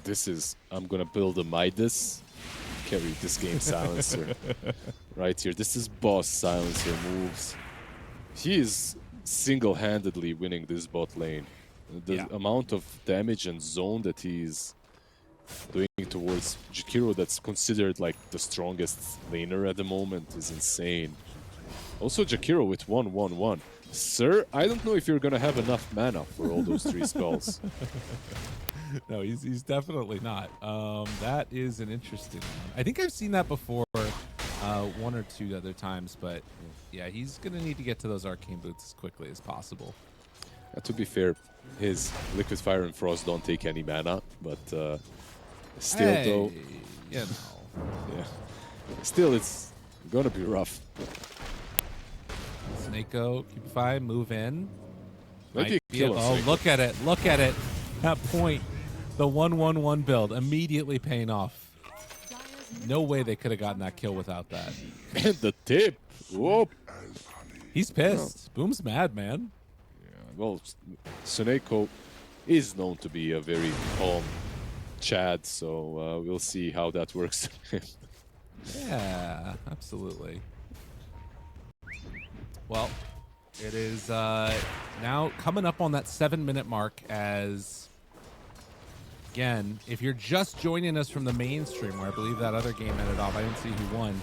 This is, I'm gonna build a Midas. Carry this game silencer. Right here. This is boss silencer moves. He is single-handedly winning this bot lane. The amount of damage and zone that he's doing towards Jakiro, that's considered like the strongest laner at the moment, is insane. Also Jakiro with 1-1-1. Sir, I don't know if you're gonna have enough mana for all those 3 spells. No, he's definitely not. That is an interesting one. I think I've seen that before 1 or 2 other times, but yeah, he's gonna need to get to those arcane boots as quickly as possible. To be fair, his Liquid Fire and Frost don't take any mana, but still, though, yeah, still, it's gonna be rough. Seneko, Cubify, move in. Maybe kill oh, look at it! Look at it! That point, the 1-1-1 build immediately paying off. No way they could have gotten that kill without that. And the tip. Whoop. He's pissed. Boom's mad, man. Yeah, well, Seneko is known to be a very calm Chad, so we'll see how that works. Yeah, absolutely. Well, it is now coming up on that 7-minute mark as, again, if you're just joining us from the mainstream, where I believe that other game ended off, I didn't see who won,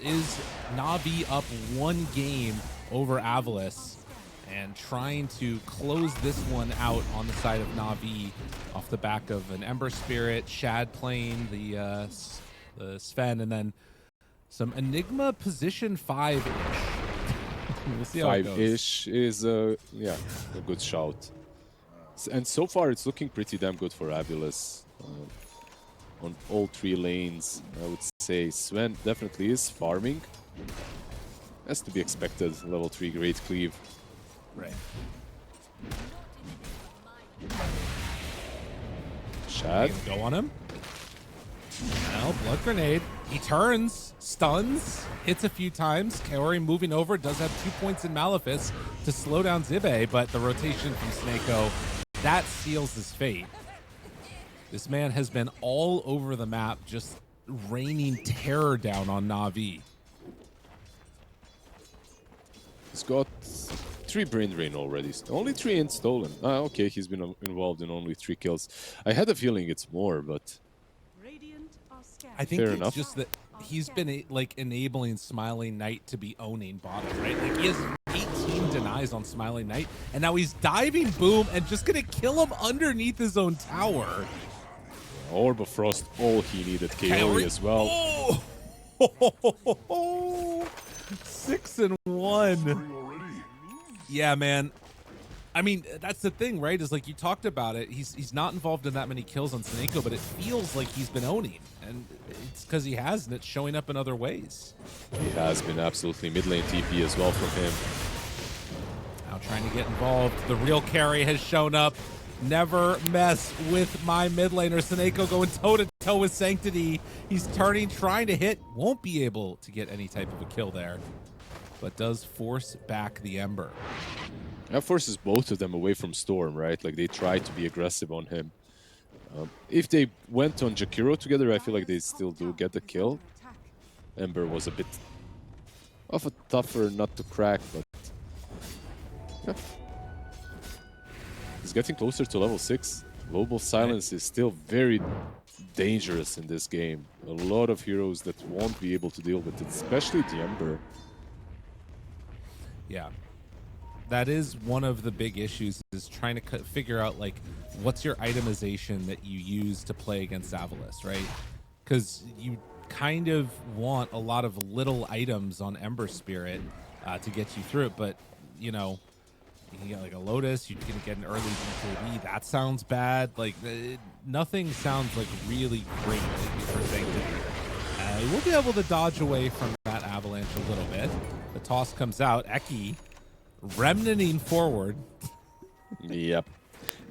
is Navi up 1 game over AVULUS and trying to close this one out on the side of Navi off the back of an Ember Spirit, Shad playing the Sven, and then some Enigma position 5-ish. We'll see how it goes. 5-ish is a good shout. And so far it's looking pretty damn good for AVULUS. On all 3 lanes, I would say Sven definitely is farming. Has to be expected. Level 3 great cleave. Right. Shad. Go on him. Well, blood grenade. He turns, stuns, hits a few times. Kaori moving over, does have 2 points in Malefice to slow down Zibe, but the rotation from Snako, that seals his fate. This man has been all over the map, just raining terror down on Na'Vi. He's got 3 brain drain already. Only 3 ain't stolen. Okay, he's been involved in only 3 kills. I had a feeling it's more, but I think fair it's enough. just that he's been like enabling Smiling Knight to be owning bottom, right? Like he has 18 denies on Smiling Knight, and now he's diving boom and just gonna kill him underneath his own tower. Orb of Frost, all he needed. Kaori as well. Oh! 6 and 1. Yeah, man. I mean, that's the thing, right? Is like you talked about it. He's not involved in that many kills on Snako, but it feels like he's been owning, and it's because he has, and it's showing up in other ways. He has been absolutely mid lane TP as well from him. Now trying to get involved. The real carry has shown up. Never mess with my mid laner. Snako going toe-to-toe with Sanctity. He's turning, trying to hit. Won't be able to get any type of a kill there, but does force back the Ember. That forces both of them away from Storm, right? Like, they try to be aggressive on him. If they went on Jakiro together, I feel like they still do get the kill. Ember was a bit of a tougher nut to crack, but yeah. He's getting closer to level 6. Global Silence is still very dangerous in this game. A lot of heroes that won't be able to deal with it, especially the Ember. Yeah. That is one of the big issues, is trying to figure out, like, what's your itemization that you use to play against AVULUS, right? Because you kind of want a lot of little items on Ember Spirit to get you through it, but, you know, you can get, like, a Lotus, you're going to get an early BKB. That sounds bad. Like, nothing sounds, like, really great for Sanctity. We'll be able to dodge away from that Avalanche a little bit. The toss comes out. Eki remnanting forward. Yep.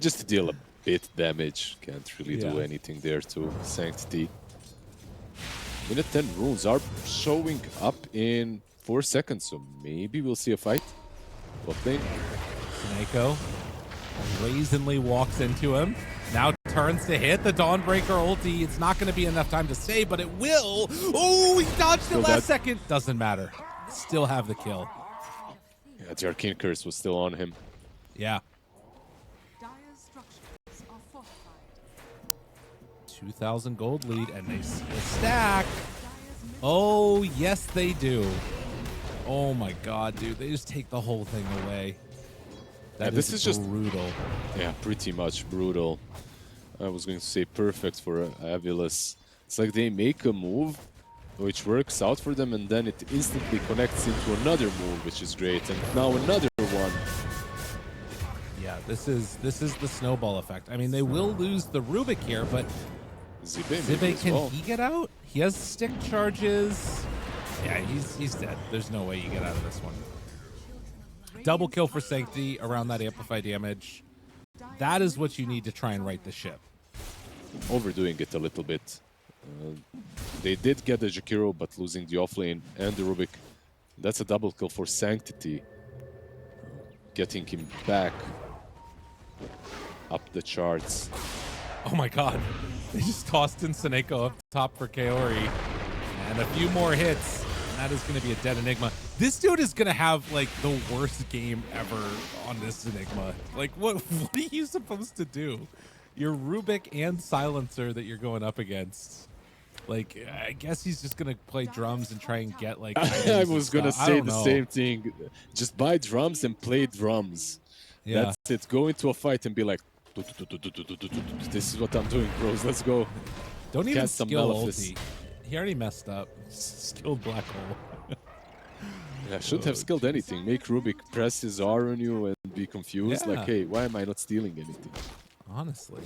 Just to deal a bit damage. Can't really do anything there to Sanctity. Minute 10 runes are showing up in 4 seconds, so maybe we'll see a fight. What thing? Snako brazenly walks into him. Now turns to hit the Dawnbreaker ulti. It's not going to be enough time to save, but it will. Oh, he dodged it last second. Doesn't matter. Still have the kill. Yeah, the Arcane Curse was still on him. Yeah. 2,000 gold lead, and they see a stack. Oh, yes, they do. Oh, my God, dude. They just take the whole thing away. That this is just brutal. Yeah, pretty much brutal. I was going to say perfect for AVULUS. It's like they make a move which works out for them, and then it instantly connects into another move, which is great, and now another one. Yeah, this is the snowball effect. I mean, they will lose the Rubik here, but Zibe, can he get out? He has stick charges. Yeah, he's dead. There's no way you get out of this one. Double kill for Sanctity around that amplify damage. That is what you need to try and right the ship. Overdoing it a little bit. They did get the Jakiro, but losing the offlane and the Rubik. That's a double kill for Sanctity. Getting him back up the charts. Oh my God. They just tossed in Snako up top for Kaori. And a few more hits. And that is going to be a dead Enigma. This dude is going to have, like, the worst game ever on this Enigma. Like, what are you supposed to do? Your Rubik and Silencer that you're going up against. Like, I guess he's just going to play drums and try and get, like... I was going to say the same thing. Just buy drums and play drums. Yeah. That's it. Go into a fight and be like, this is what I'm doing, bros. Let's go. Don't even skill ulti. He already messed up. Skilled black hole. Yeah, shouldn't have skilled anything. Make Rubik press his R on you and be confused. Yeah. Like, hey, why am I not stealing anything? Honestly.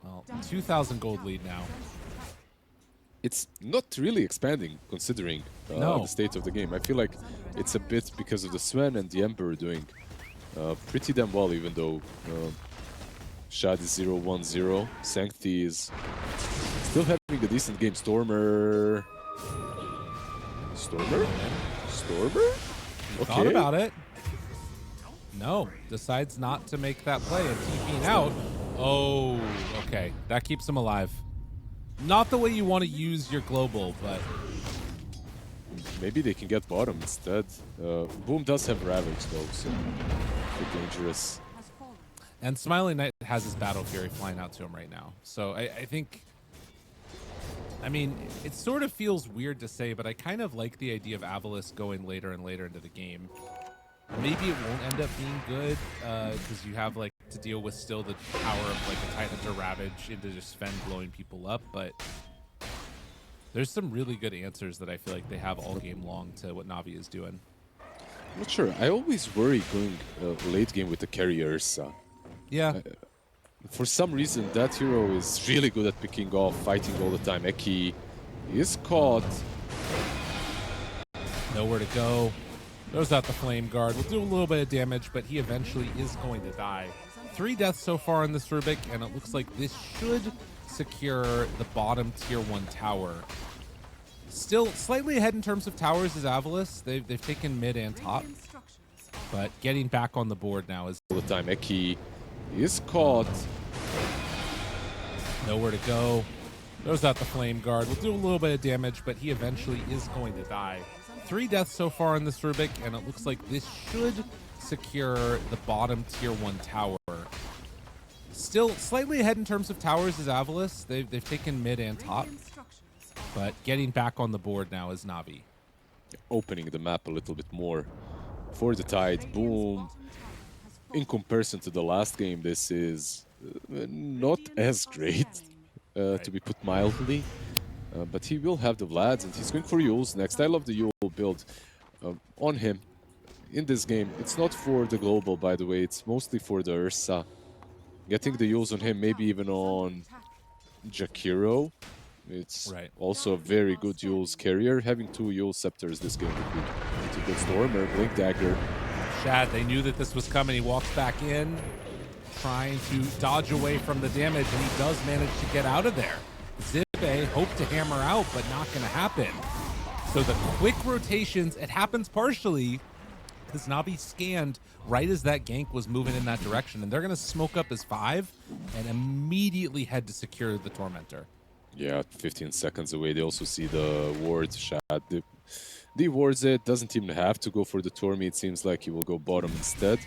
Well, 2,000 gold lead now. it's not really expanding considering No. the state of the game. I feel like it's a bit because of the Sven and the Emperor doing pretty damn well, even though Shad is 0-1-0. Sancti is still having a decent game. Stormer? Stormer? Okay. Thought about it. No, decides not to make that play and TPing out. Oh, okay. That keeps him alive. Not the way you want to use your global, but maybe they can get bottom instead. Boom does have Ravage though, so pretty dangerous. and Smiling Knight has his Battle Fury flying out to him right now. So I think, I mean, it sort of feels weird to say, but I kind of like the idea of AVULUS going later and later into the game. Maybe it won't end up being good because you have like to deal with still the power of like a Tidehunter Ravage into just Sven blowing people up, but there's some really good answers that I feel like they have all game long to what Navi is doing. I'm not sure. I always worry going late game with the carry Ursa. Yeah. For some reason, that hero is really good at picking off, fighting all the time. Eki is caught. Nowhere to go. Throws out the Flame Guard. Will do a little bit of damage, but he eventually is going to die. 3 deaths so far in this Rubik, and it looks like this should secure the bottom tier 1 tower. Still slightly ahead in terms of towers is AVULUS. They've taken mid and top, but getting back on the board now is All the time. Eki is caught. nowhere to go. Throws out the Flame Guard. Will do a little bit of damage, but he eventually is going to die. 3 deaths so far in this Rubik, and it looks like this should secure the bottom tier 1 tower. Still slightly ahead in terms of towers is AVULUS. They've taken mid and top, but getting back on the board now is Navi. Opening the map a little bit more for the Tide. Boom. In comparison to the last game, this is not as great, to be put mildly. But he will have the Vlads, and he's going for Yules next. I love the Yule build on him in this game. It's not for the global, by the way. It's mostly for the Ursa. Getting the Yules on him, maybe even on Jakiro. It's also a very good Yules carrier. Having 2 Yule Scepters this game would be pretty good. Stormer, Blink Dagger. Shad, they knew that this was coming. He walks back in, trying to dodge away from the damage, and he does manage to get out of there. Zibe hoped to hammer out, but not going to happen. So the quick rotations, it happens partially because Navi scanned right as that gank was moving in that direction, and they're going to smoke up his 5 and immediately head to secure the Tormentor. Yeah, 15 seconds away. They also see the ward. Shad the wards it. Doesn't even have to go for the Tormy. It seems like he will go bottom instead.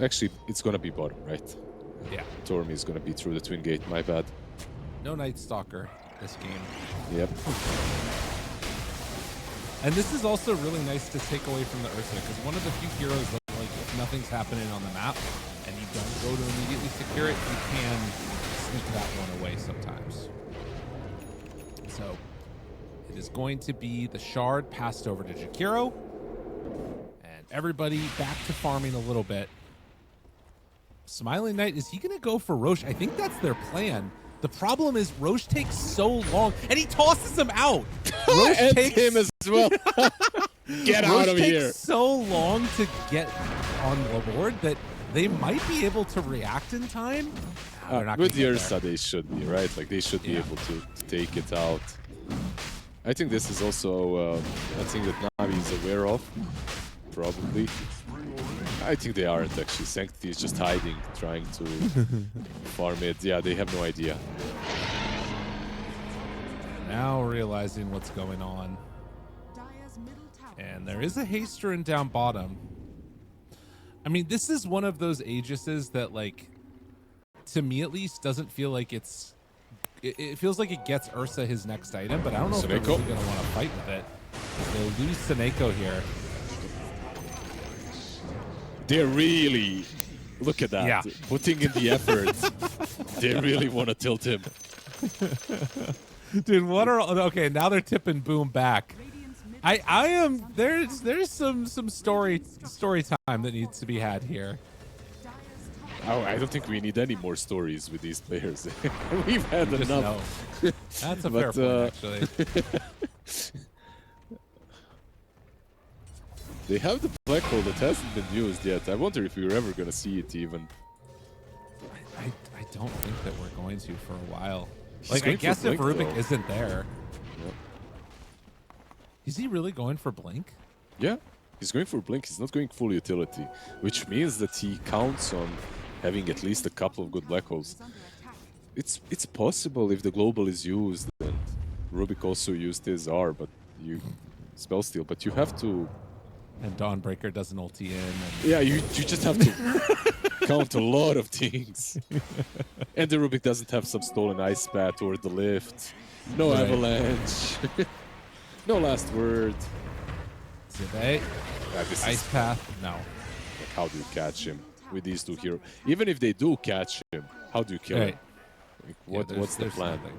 Actually, it's going to be bottom, right? Yeah. Tormy is going to be through the Twin Gate. My bad. No Night Stalker this game. Yep. And this is also really nice to take away from the Ursa, because one of the few heroes that, like, if nothing's happening on the map and you don't go to immediately secure it, you can sneak that one away sometimes. So it is going to be the Shard passed over to Jakiro, and everybody back to farming a little bit. Smiling Knight, is he going to go for Roche? I think that's their plan. The problem is Roche takes so long, and he tosses him out. Roche and takes him as well. Get out of here. Takes so long to get on the board that they might be able to react in time. They're not with gonna get Ursa, they should be, right? Like, they should be able to take it out. I think this is also a thing that Navi is aware of, probably. I think they aren't, actually. Sanctity is just hiding, trying to farm it. Yeah, they have no idea. Now realizing what's going on. And there is a Hasterin down bottom. I mean, this is one of those Aegises that, like, to me at least, doesn't feel like it's... It feels like it gets Ursa his next item, but I don't know if they're really going to want to fight with it. They'll lose Seneko here. They're really... Look at that. Yeah. Putting in the effort. They really want to tilt him. Dude, what are... Okay, now they're tipping Boom back. I am... There's some story time that needs to be had here. Oh, I don't think we need any more stories with these players. We've had Just enough. no. That's a fair point, actually. They have the black hole that hasn't been used yet. I wonder if we're ever going to see it even. I don't think that we're going to for a while. He's Like, I going for guess if Blink, Rubik though. isn't there. Yep. Is he really going for Blink? Yeah, he's going for Blink. He's not going full utility, which means that he counts on having at least a couple of good black holes. It's possible if the global is used, and Rubik also used his R, but you spell steal. But you have to. And Dawnbreaker doesn't ulti in. And Yeah, you just have to count a lot of things. And the Rubik doesn't have some stolen ice bat or the lift. No Right. avalanche. No last word. Zive, Yeah, this Ice is, Path, no. like, how do you catch him with these two heroes? Even if they do catch him, how do you kill Right. him? Like, Yeah, what's the there's plan? nothing.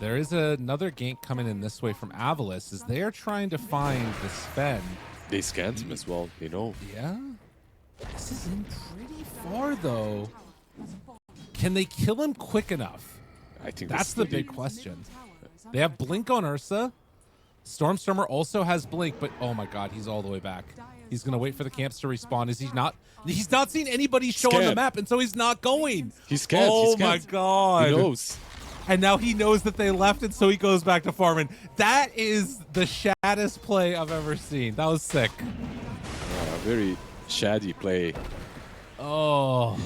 There is another gank coming in this way from AVULUS as they are trying to find the Sven. They scanned him as well, you know. Yeah? This is in pretty far, though. Can they kill him quick enough? I think That's the big question. They have Blink on Ursa. Stormstormer also has Blink, but oh my god, he's all the way back. He's going to wait for the camps to respawn. Is he not? He's not seen anybody show on the Scanned. map, and so he's not going. He's scanned. Oh he's my scanned. god. He knows. And now he knows that they left, and so he goes back to farming. That is the shaddest play I've ever seen. That was sick. Very shady play. Oh.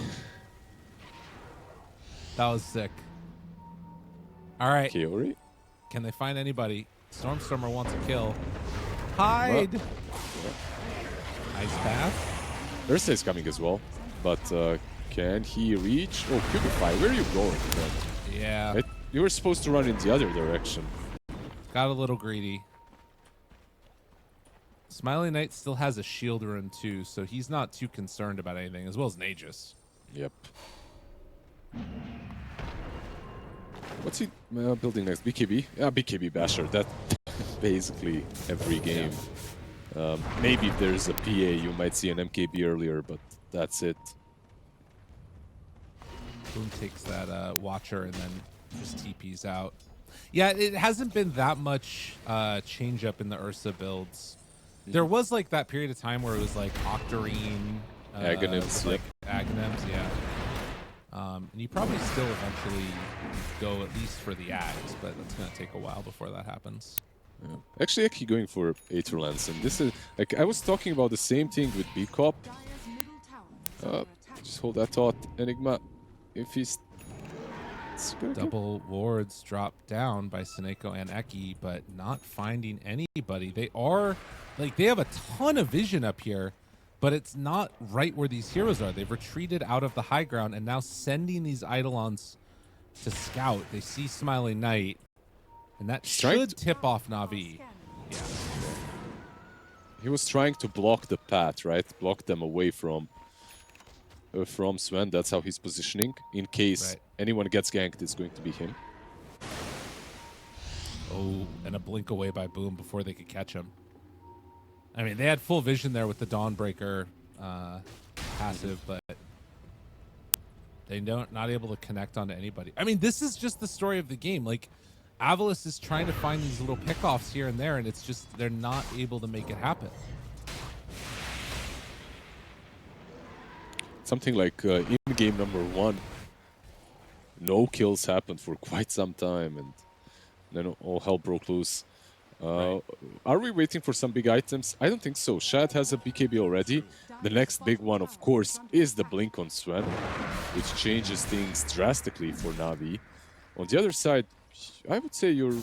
That was sick. All right. Kiori? Can they find anybody? Stormstormer wants a kill. Hide. Ice path. Ursa is coming as well, but can he reach? Oh, Cubify, where are you going, man? Yeah. You were supposed to run in the other direction. Got a little greedy. Smiley Knight still has a shield rune too, so he's not too concerned about anything, as well as Nagus. Yep. What's he building next? BKB? Yeah, BKB Basher. That basically every game. Maybe if there's a PA, you might see an MKB earlier, but that's it. Boom takes that Watcher and then just TPs out. Yeah, it hasn't been that much change up in the Ursa builds. There was like that period of time where it was like Octarine, Aghanims, like Aghanims, yeah. And you probably still eventually go at least for the Ags, but it's going to take a while before that happens. Yeah. Actually, Eki going for Aether Lance, and this is like I was talking about the same thing with Bcop. Just hold that thought, Enigma. If he's Double wards dropped down by Seneko and Eki, but not finding anybody. They are like they have a ton of vision up here, but it's not right where these heroes are. They've retreated out of the high ground and now sending these Eidolons to scout. They see Smiling Knight, and that should tip off Na'Vi. Yeah. He was trying to block the path, right? Block them away from Sven. That's how he's positioning. In case anyone gets ganked, it's going to be him. Oh, and a blink away by Boom before they could catch him. I mean, they had full vision there with the Dawnbreaker passive, but they not able to connect onto anybody. I mean, this is just the story of the game. Like, AVULUS is trying to find these little pickoffs here and there, and it's just they're not able to make it happen. Something like in game number 1, no kills happened for quite some time, and then all hell broke loose. Are we waiting for some big items? I don't think so. Shad has a BKB already. The next big one, of course, is the Blink on Sven, which changes things drastically for Na'Vi. On the other side, I would say you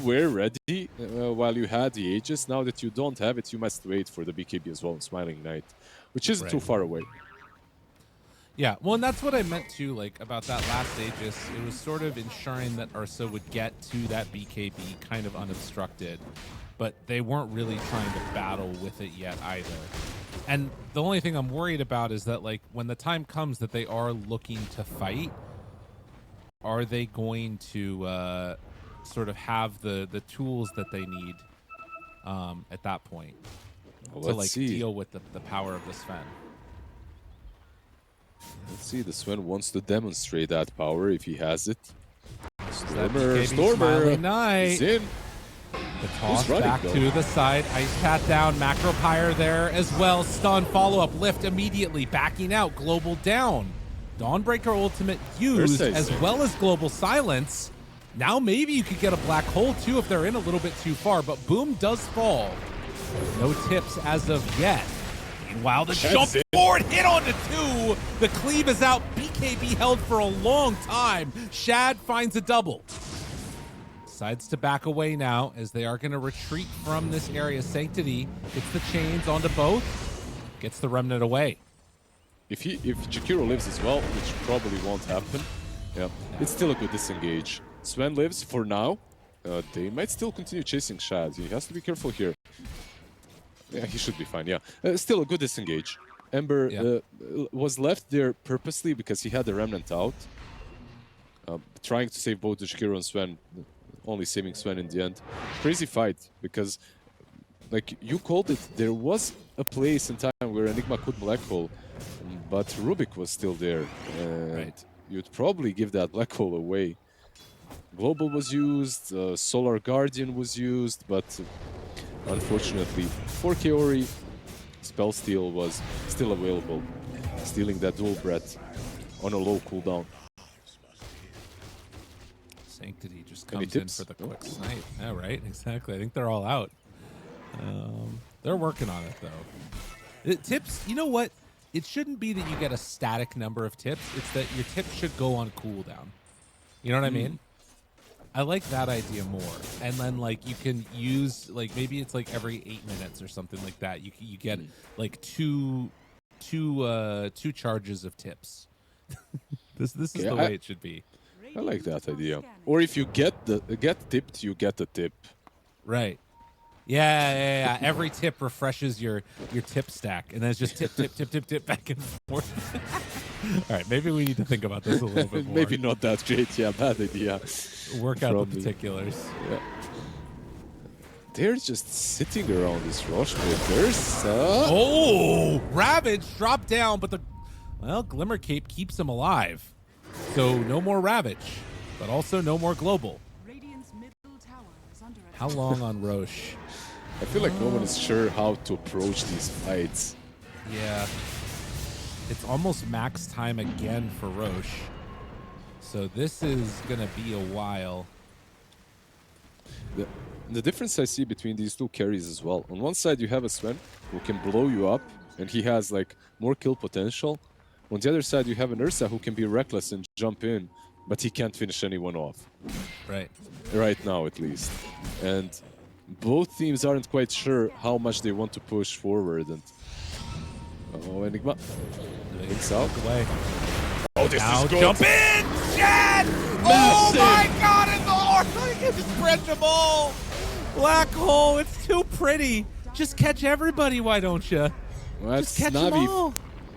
were ready while you had the Aegis. Now that you don't have it, you must wait for the BKB as well on Smiling Knight, which isn't too far away. Yeah, well, and that's what I meant too, like, about that last Aegis. It was sort of ensuring that Ursa would get to that BKB kind of unobstructed, but they weren't really trying to battle with it yet either. And the only thing I'm worried about is that, like, when the time comes that they are looking to fight, are they going to sort of have the tools that they need at that point to, like, deal with the power of the Sven? Let's see, the Sven wants to demonstrate that power if he has it. Stormer Stormer Night. is in. The toss running, back though? to the side. Ice Path down. Macro Pyre there as well. Stun follow-up. Lift immediately. Backing out. Global down. Dawnbreaker ultimate used as well as Global Silence. Now maybe you could get a black hole too if they're in a little bit too far, but Boom does fall. No tips as of yet. Meanwhile, the jump forward hit onto 2. The cleave is out. BKB held for a long time. Shad finds a double. Decides to back away now as they are going to retreat from this area. Sanctity gets the chains onto both. Gets the remnant away. If Jakiro lives as well, which probably won't happen, yeah, it's still a good disengage. Sven lives for now. They might still continue chasing Shad. He has to be careful here. Yeah, he should be fine, yeah. Still a good disengage. Ember was left there purposely because he had the remnant out. Trying to save both Jakiro and Sven, only saving Sven in the end. Crazy fight, because, like you called it, there was a place and time where Enigma could black hole, but Rubik was still there. Right. You'd probably give that black hole away. Global was used, Solar Guardian was used, but unfortunately for Kaori, Spell Steal was still available, stealing that dual breath on a low cooldown. Sanctity just comes in for the quick snipe. Yeah, right, exactly. I think they're all out. They're working on it, though. Tips, you know what? It shouldn't be that you get a static number of tips. It's that your tips should go on cooldown. You know what I mean? I like that idea more. And then, like, you can use, like, maybe it's like every 8 minutes or something like that. You get like two charges of tips. This is the way it should be. I like that idea. Or if you get tipped, you get a tip. Right. Yeah. Every tip refreshes your tip stack, and then it's just tip back and forth. All right, maybe we need to think about this a little bit more. Maybe not that great. Yeah, bad idea. Work out the particulars. Yeah. They're just sitting around this Roche Clippers. Oh, Ravage dropped down, but Glimmer Cape keeps him alive. So no more Ravage, but also no more Global. How long on Roche? I feel like no one is sure how to approach these fights. Yeah. It's almost max time again for Roche. So this is going to be a while. The difference I see between these two carries as well. On one side, you have a Sven who can blow you up, and he has like more kill potential. On the other side, you have an Ursa who can be reckless and jump in, but he can't finish anyone off. Right. Right now, at least. And both teams aren't quite sure how much they want to push forward. And oh, Enigma. Thinks out. Away. Oh, this now is good. Jump in! Shad! Oh my god, it's unbridgeable! Black hole, it's too pretty. Just catch everybody, why don't you? Well, just catch them all.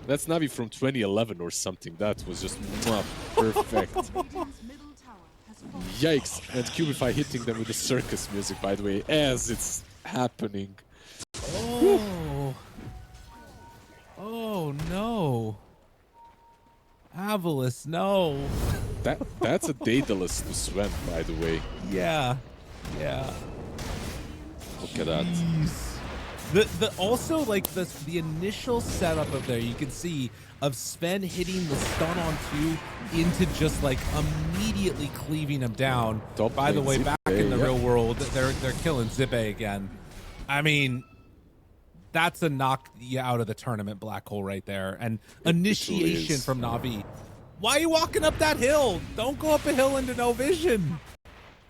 That's Navi from 2011 or something. That was just perfect. Yikes. And Cubify hitting them with the circus music, by the way, as it's happening. Oh. Oh, no. AVULUS, no. That's a Daedalus to Sven, by the way. Yeah. Look at that. The also like the initial setup of there, you can see of Sven hitting the stun on 2 into just like immediately cleaving him down. By the way, back in the real world, they're killing Zippe again. I mean, that's a knock you out of the tournament black hole right there. And initiation from Na'Vi. Why are you walking up that hill? Don't go up a hill into no vision.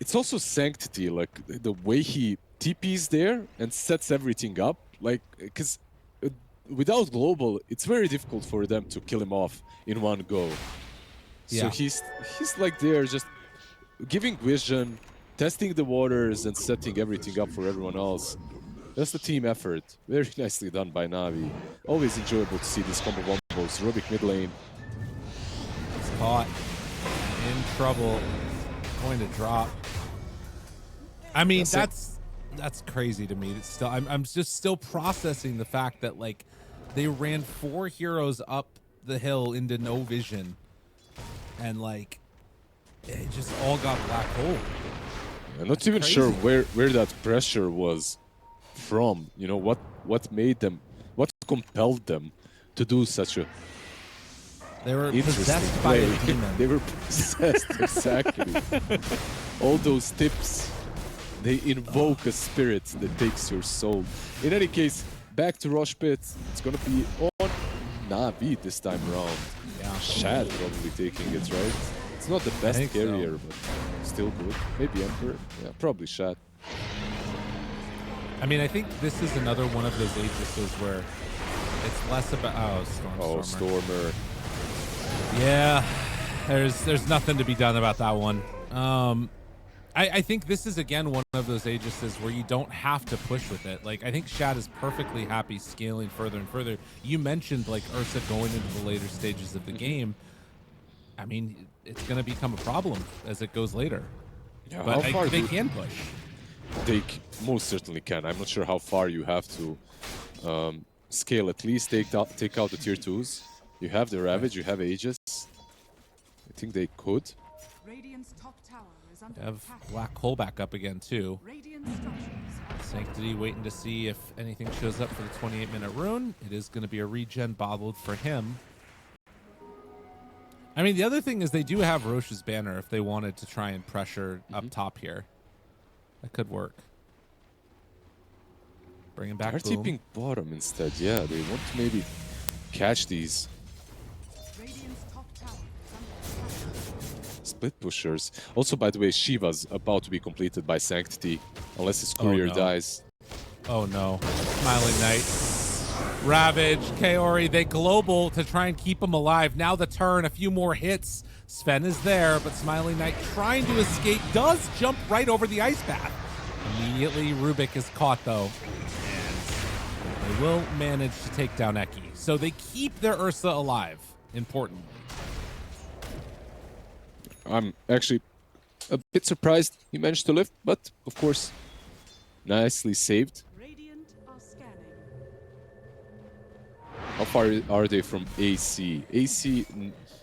It's also Sanctity, like the way he TPs there and sets everything up. Like, because without Global, it's very difficult for them to kill him off in one go. So he's like there just giving vision, testing the waters, and setting everything up for everyone else. That's a team effort. Very nicely done by Na'Vi. Always enjoyable to see this combo combos. Rubik mid lane. It's caught. In trouble. Going to drop. I mean, that's crazy to me. It's still, I'm just still processing the fact that like they ran 4 heroes up the hill into no vision, and like it just all got black hole. I'm not even sure where that pressure was from. You know, what made them, what compelled them to do such a They were interesting possessed by play. a demon. They were possessed, exactly. All those tips, they invoke a spirit that takes your soul. In any case, back to Rush Pit. It's gonna be on Navi this time around. Yeah. Shad probably taking it, right? It's not the best carrier, but still good. Maybe Emperor. Yeah, probably Shad. I mean, I think this is another one of those Aegises where it's less about Stormer. Yeah, there's nothing to be done about that one. I think this is again one of those Aegises where you don't have to push with it. Like I think Shad is perfectly happy scaling further and further. You mentioned like Ursa going into the later stages of the game. I mean, it's going to become a problem as it goes later. Yeah, but they can push. They most certainly can. I'm not sure how far you have to scale. At least take out the tier 2s. You have the Ravage, you have Aegis. I think they could. Radiant's top tower is under Have attack. Black Hole back up again too. Radiant structures are Sanctity waiting to see if anything shows up for the 28-minute rune. It is going to be a regen bottled for him. I mean, the other thing is they do have Roche's banner if they wanted to try and pressure up top here. That could work. Bring him back. They're Boom. tipping bottom instead. Yeah, they want to maybe catch these Radiant's top tower is under attack. split pushers. Also, by the way, Shiva's about to be completed by Sanctity, unless his courier no. dies. Oh no. Smiling Knight. Ravage, Kaori, they global to try and keep him alive. Now the turn, a few more hits. Sven is there, but Smiling Knight trying to escape, does jump right over the ice path. Immediately, Rubik is caught though. And they will manage to take down Eki. So they keep their Ursa alive, importantly. I'm actually a bit surprised he managed to live, but of course, nicely saved. Radiant are scanning. How far are they from AC? AC,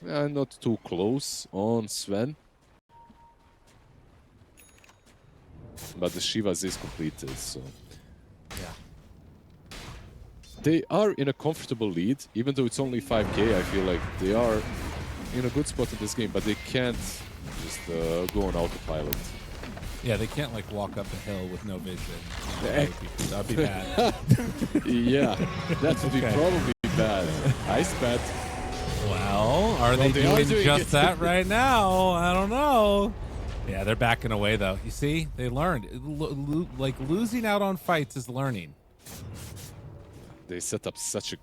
not too close on Sven. But the Shivas is completed, so... Yeah. They are in a comfortable lead, even though it's only 5k. I feel like they are in a good spot in this game, but they can't just go on autopilot. Yeah, they can't like walk up a hill with no vision. That'd be bad. Yeah, that would be probably bad. Ice bet. Well, are they doing just that right now? I don't know. Yeah, they're backing away though. You see, they learned. Like losing out on fights is learning. They set up such a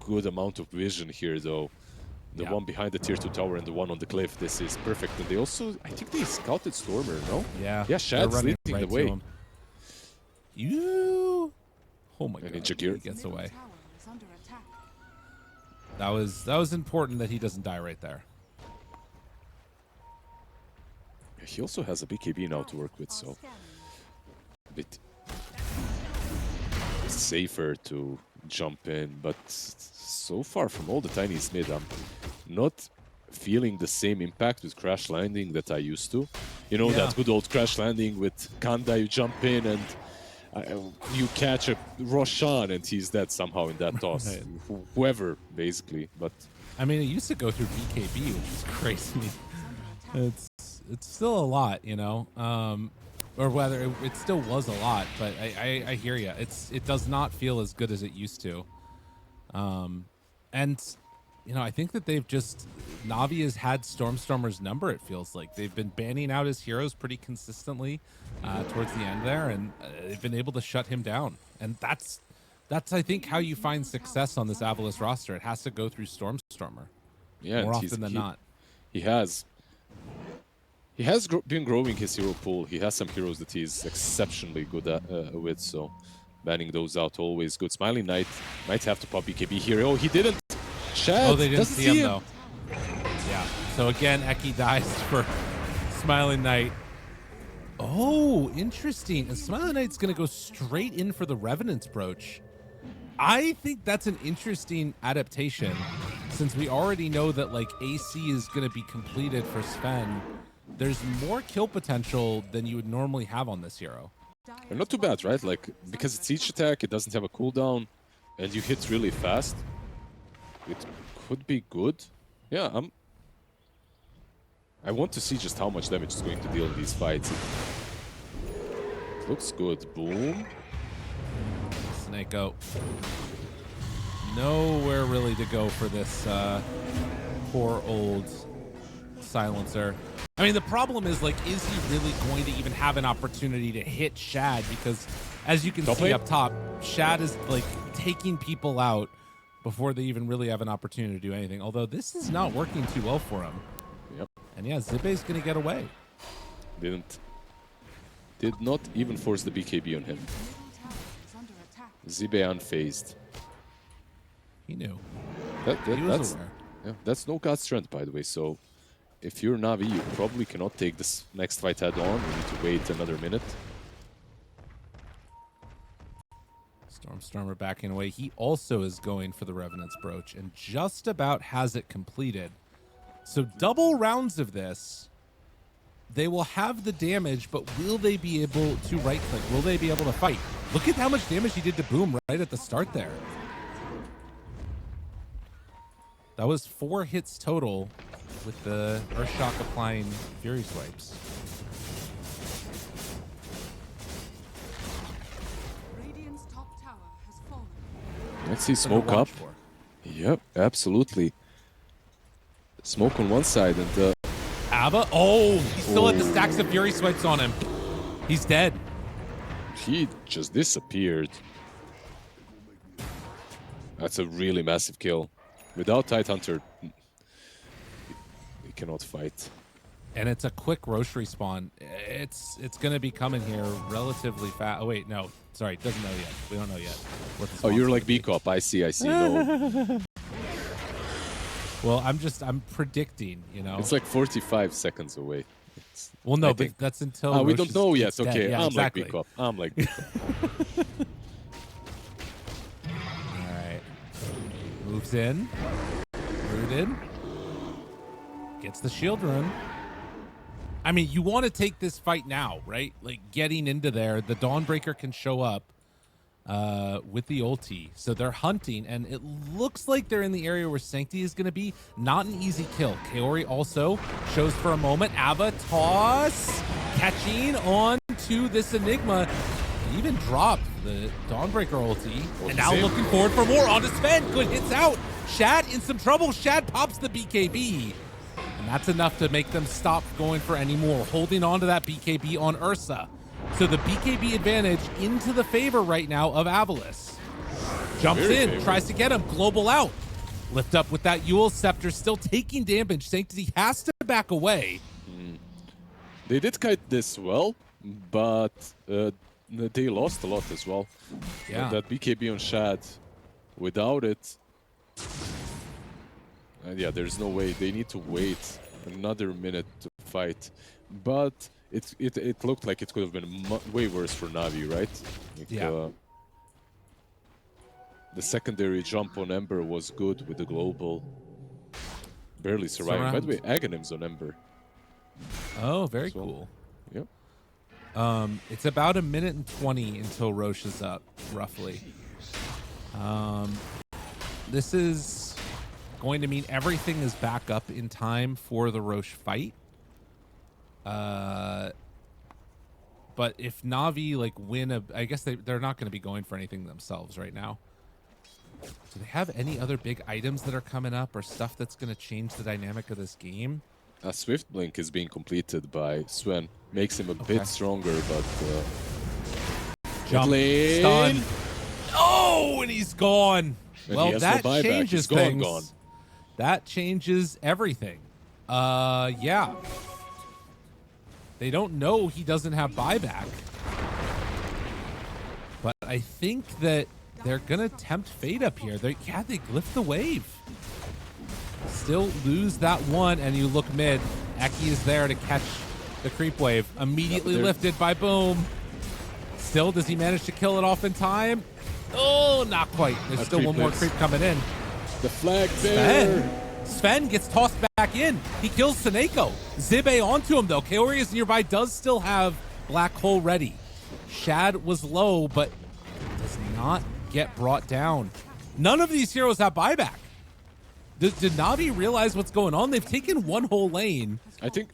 good amount of vision here, though. The one behind the tier 2 tower and the one on the cliff. This is perfect. And they also, I think they scouted Stormer, no? Yeah. Yeah, Shad's leading the way. You. Oh my god. Ninja Gear. He gets away. Tower is under attack. That was important that he doesn't die right there. He also has a BKB now to work with, so a bit safer to jump in. But so far from all the tiniest mid, I'm not feeling the same impact with crash landing that I used to. You know, that good old crash landing with Kanda, you jump in and you catch a Roshan and he's dead somehow in that toss. Right. Whoever, basically. But I mean, it used to go through BKB, which is crazy. It's still a lot, you know, or whether it still was a lot, but I hear you. It does not feel as good as it used to. And, you know, I think that they've just, Navi has had Stormstormer's number, it feels like. They've been banning out his heroes pretty consistently towards the end there, and they've been able to shut him down. And that's I think, how you find success on this AVULUS roster. It has to go through Stormstormer more often than not. He has been growing his hero pool. He has some heroes that he's exceptionally good at, with, so banning those out always good. Smiling Knight might have to pop BKB here. Oh, he didn't. Shad, oh, they didn't see him, though. Yeah. So again, Eki dies for Smiling Knight. Oh, interesting. And Smiling Knight's going to go straight in for the Revenant's Brooch. I think that's an interesting adaptation, since we already know that like AC is going to be completed for Sven, there's more kill potential than you would normally have on this hero. And not too bad, right? Like, because it's each attack, it doesn't have a cooldown, and you hit really fast. It could be good. Yeah, I want to see just how much damage it's going to deal in these fights. It looks good. Boom. Snakeo. Nowhere really to go for this poor old silencer. I mean, the problem is, like, is he really going to even have an opportunity to hit Shad? Because, as you can see up top, Shad is, like, taking people out before they even really have an opportunity to do anything. Although, this is not working too well for him. Yep. And, yeah, Zibe's going to get away. Did not even force the BKB on him. Zibe unfazed. He knew. He was aware. Yeah, that's no God strength, by the way, so... If you're Na'Vi, you probably cannot take this next fight head-on. You need to wait another minute. Stormstormer backing away. He also is going for the Revenant's Brooch and just about has it completed. So double rounds of this. They will have the damage, but will they be able to right-click? Will they be able to fight? Look at how much damage he did to Boom right at the start there. That was 4 hits total with the Earthshock applying Fury Swipes. Radiant's top tower has fallen. Let's see smoke up. Yep, absolutely. Smoke on one side and Ava? Oh, he still had the stacks of Fury Swipes on him. He's dead. He just disappeared. That's a really massive kill. Without Tidehunter, he cannot fight. And it's a quick Roche respawn. It's going to be coming here relatively fast. Oh, wait, no. Sorry, doesn't know yet. We don't know yet. Oh, you're like B-Cop. I see. No. Well, I'm predicting, you know. It's like 45 seconds away. Well, no, but that's until we don't know yet. Okay, yeah, I'm exactly. like B-Cop. I'm like B-Cop. All right. Moves in. Rooted. Gets the shield rune. I mean, you want to take this fight now, right? Like, getting into there, the Dawnbreaker can show up with the ulti. So they're hunting, and it looks like they're in the area where Sanctity is going to be. Not an easy kill. Kaori also shows for a moment. Ava toss. Catching on to this Enigma. He even dropped the Dawnbreaker ulti. And now looking forward for more. On to Sven. Good hits out. Shad in some trouble. Shad pops the BKB. And that's enough to make them stop going for any more. Holding on to that BKB on Ursa. So the BKB advantage into the favor right now of AVULUS. Jumps in, tries to get him. Global out. Lift up with that Yule Scepter, still taking damage. Sanctity has to back away. They did kite this well, but they lost a lot as well. Yeah. That BKB on Shad, without it, yeah, there's no way. They need to wait another minute to fight. But it looked like it could have been way worse for Na'Vi, right? Like, yeah. The secondary jump on Ember was good with the global. Barely surviving. By the way, Aghanim's on Ember. Oh, very cool. Yep. It's about 1 minute and 20 until Roche is up, roughly. This is going to mean everything is back up in time for the Roche fight. But if Na'Vi like win I guess they're not going to be going for anything themselves right now. Do they have any other big items that are coming up or stuff that's going to change the dynamic of this game? A Swift Blink is being completed by Sven. Makes him a bit stronger, but... Jump, stun. Oh, and he's gone. And well, that no changes things. Gone. That changes everything. Yeah. They don't know he doesn't have buyback. But I think that they're going to tempt fate up here. They lift the wave. Still lose that one, and you look mid. Eki is there to catch the creep wave. Immediately lifted by Boom. Still, does he manage to kill it off in time? Oh, not quite. There's still one more creep coming in. The flag there. Sven gets tossed back in. He kills Seneko. Zibe onto him, though. Kaori is nearby, does still have Black Hole ready. Shad was low, but does not get brought down. None of these heroes have buyback. Did Navi realize what's going on? They've taken one whole lane. I think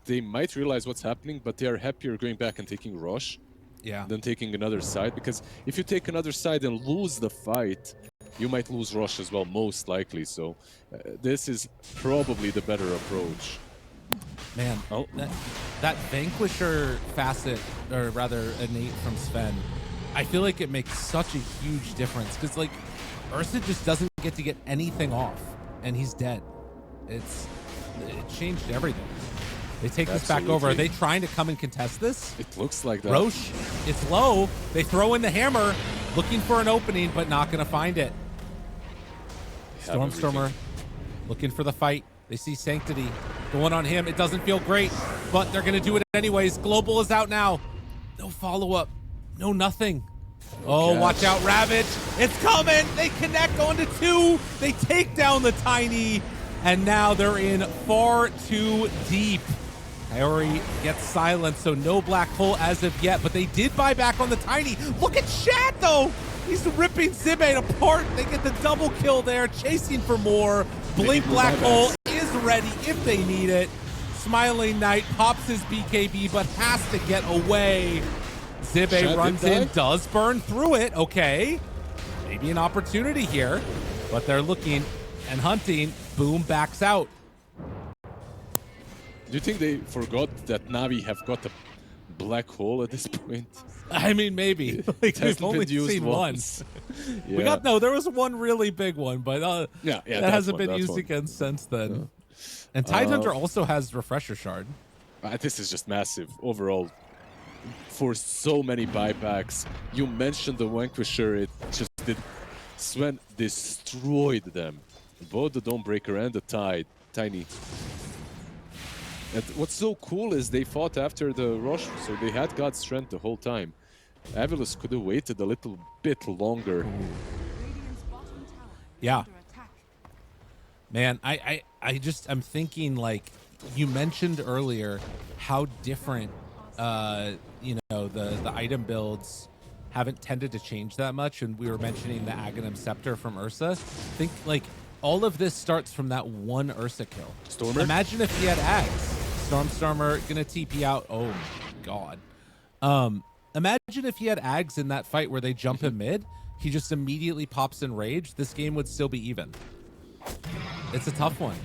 they might realize what's happening, but they are happier going back and taking Rosh than taking another side. Because if you take another side and lose the fight, you might lose Rosh as well, most likely. So this is probably the better approach. Man, that Vanquisher facet, or rather innate from Sven, I feel like it makes such a huge difference. Because, like, Ursa just doesn't get to get anything off, and he's dead. It changed everything. They take this back over. Are they trying to come and contest this? It looks like that. Roche, it's low. They throw in the hammer, looking for an opening, but not going to find it. Stormstormer looking for the fight. They see Sanctity going on him. It doesn't feel great, but they're going to do it anyways. Global is out now. No follow-up. No nothing. Oh, watch out, Ravage. It's coming. They connect onto two. They take down the Tiny, and now they're in far too deep. Kaori gets silenced, so no Black Hole as of yet, but they did buy back on the Tiny. Look at Shad, though. He's ripping Zibe apart. They get the double kill there, chasing for more. Blink Black Hole is ready if they need it. Smiling Knight pops his BKB, but has to get away. Zibe runs in, does burn through it. Okay, maybe an opportunity here, but they're looking and hunting. Boom backs out. Do you think they forgot that Navi have got a Black Hole at this point? I mean, maybe. Like, we've only seen one. There was one really big one, but that hasn't been used again since then. And Tidehunter also has Refresher Shard. This is just massive overall. For so many buybacks. You mentioned the Vanquisher, it just did. Sven destroyed them. Both the Dawnbreaker and the Tiny. And what's so cool is they fought after the rush, so they had God's strength the whole time. AVULUS could have waited a little bit longer. Yeah. Man, I'm thinking, like, you mentioned earlier how different the item builds haven't tended to change that much, and we were mentioning the Aghanim Scepter from Ursa. I think, like, all of this starts from that one Ursa kill. Stormer? Imagine if he had Ags. Stormstormer gonna TP out. Oh my god. Imagine if he had Ags in that fight where they jump him mid, he just immediately pops in rage. This game would still be even. It's a tough one.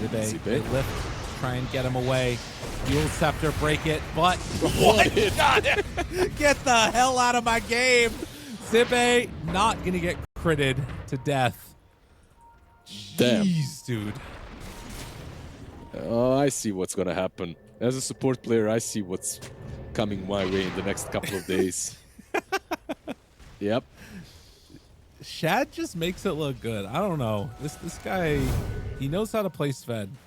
Zibe lift, try and get him away. Dual Scepter, break it, but what? Get the hell out of my game. Zibe not gonna get critted to death. Damn. Jeez, dude. Oh, I see what's gonna happen. As a support player, I see what's coming my way in the next couple of days. Yep. Shad just makes it look good. I don't know. This guy, he knows how to play Sven.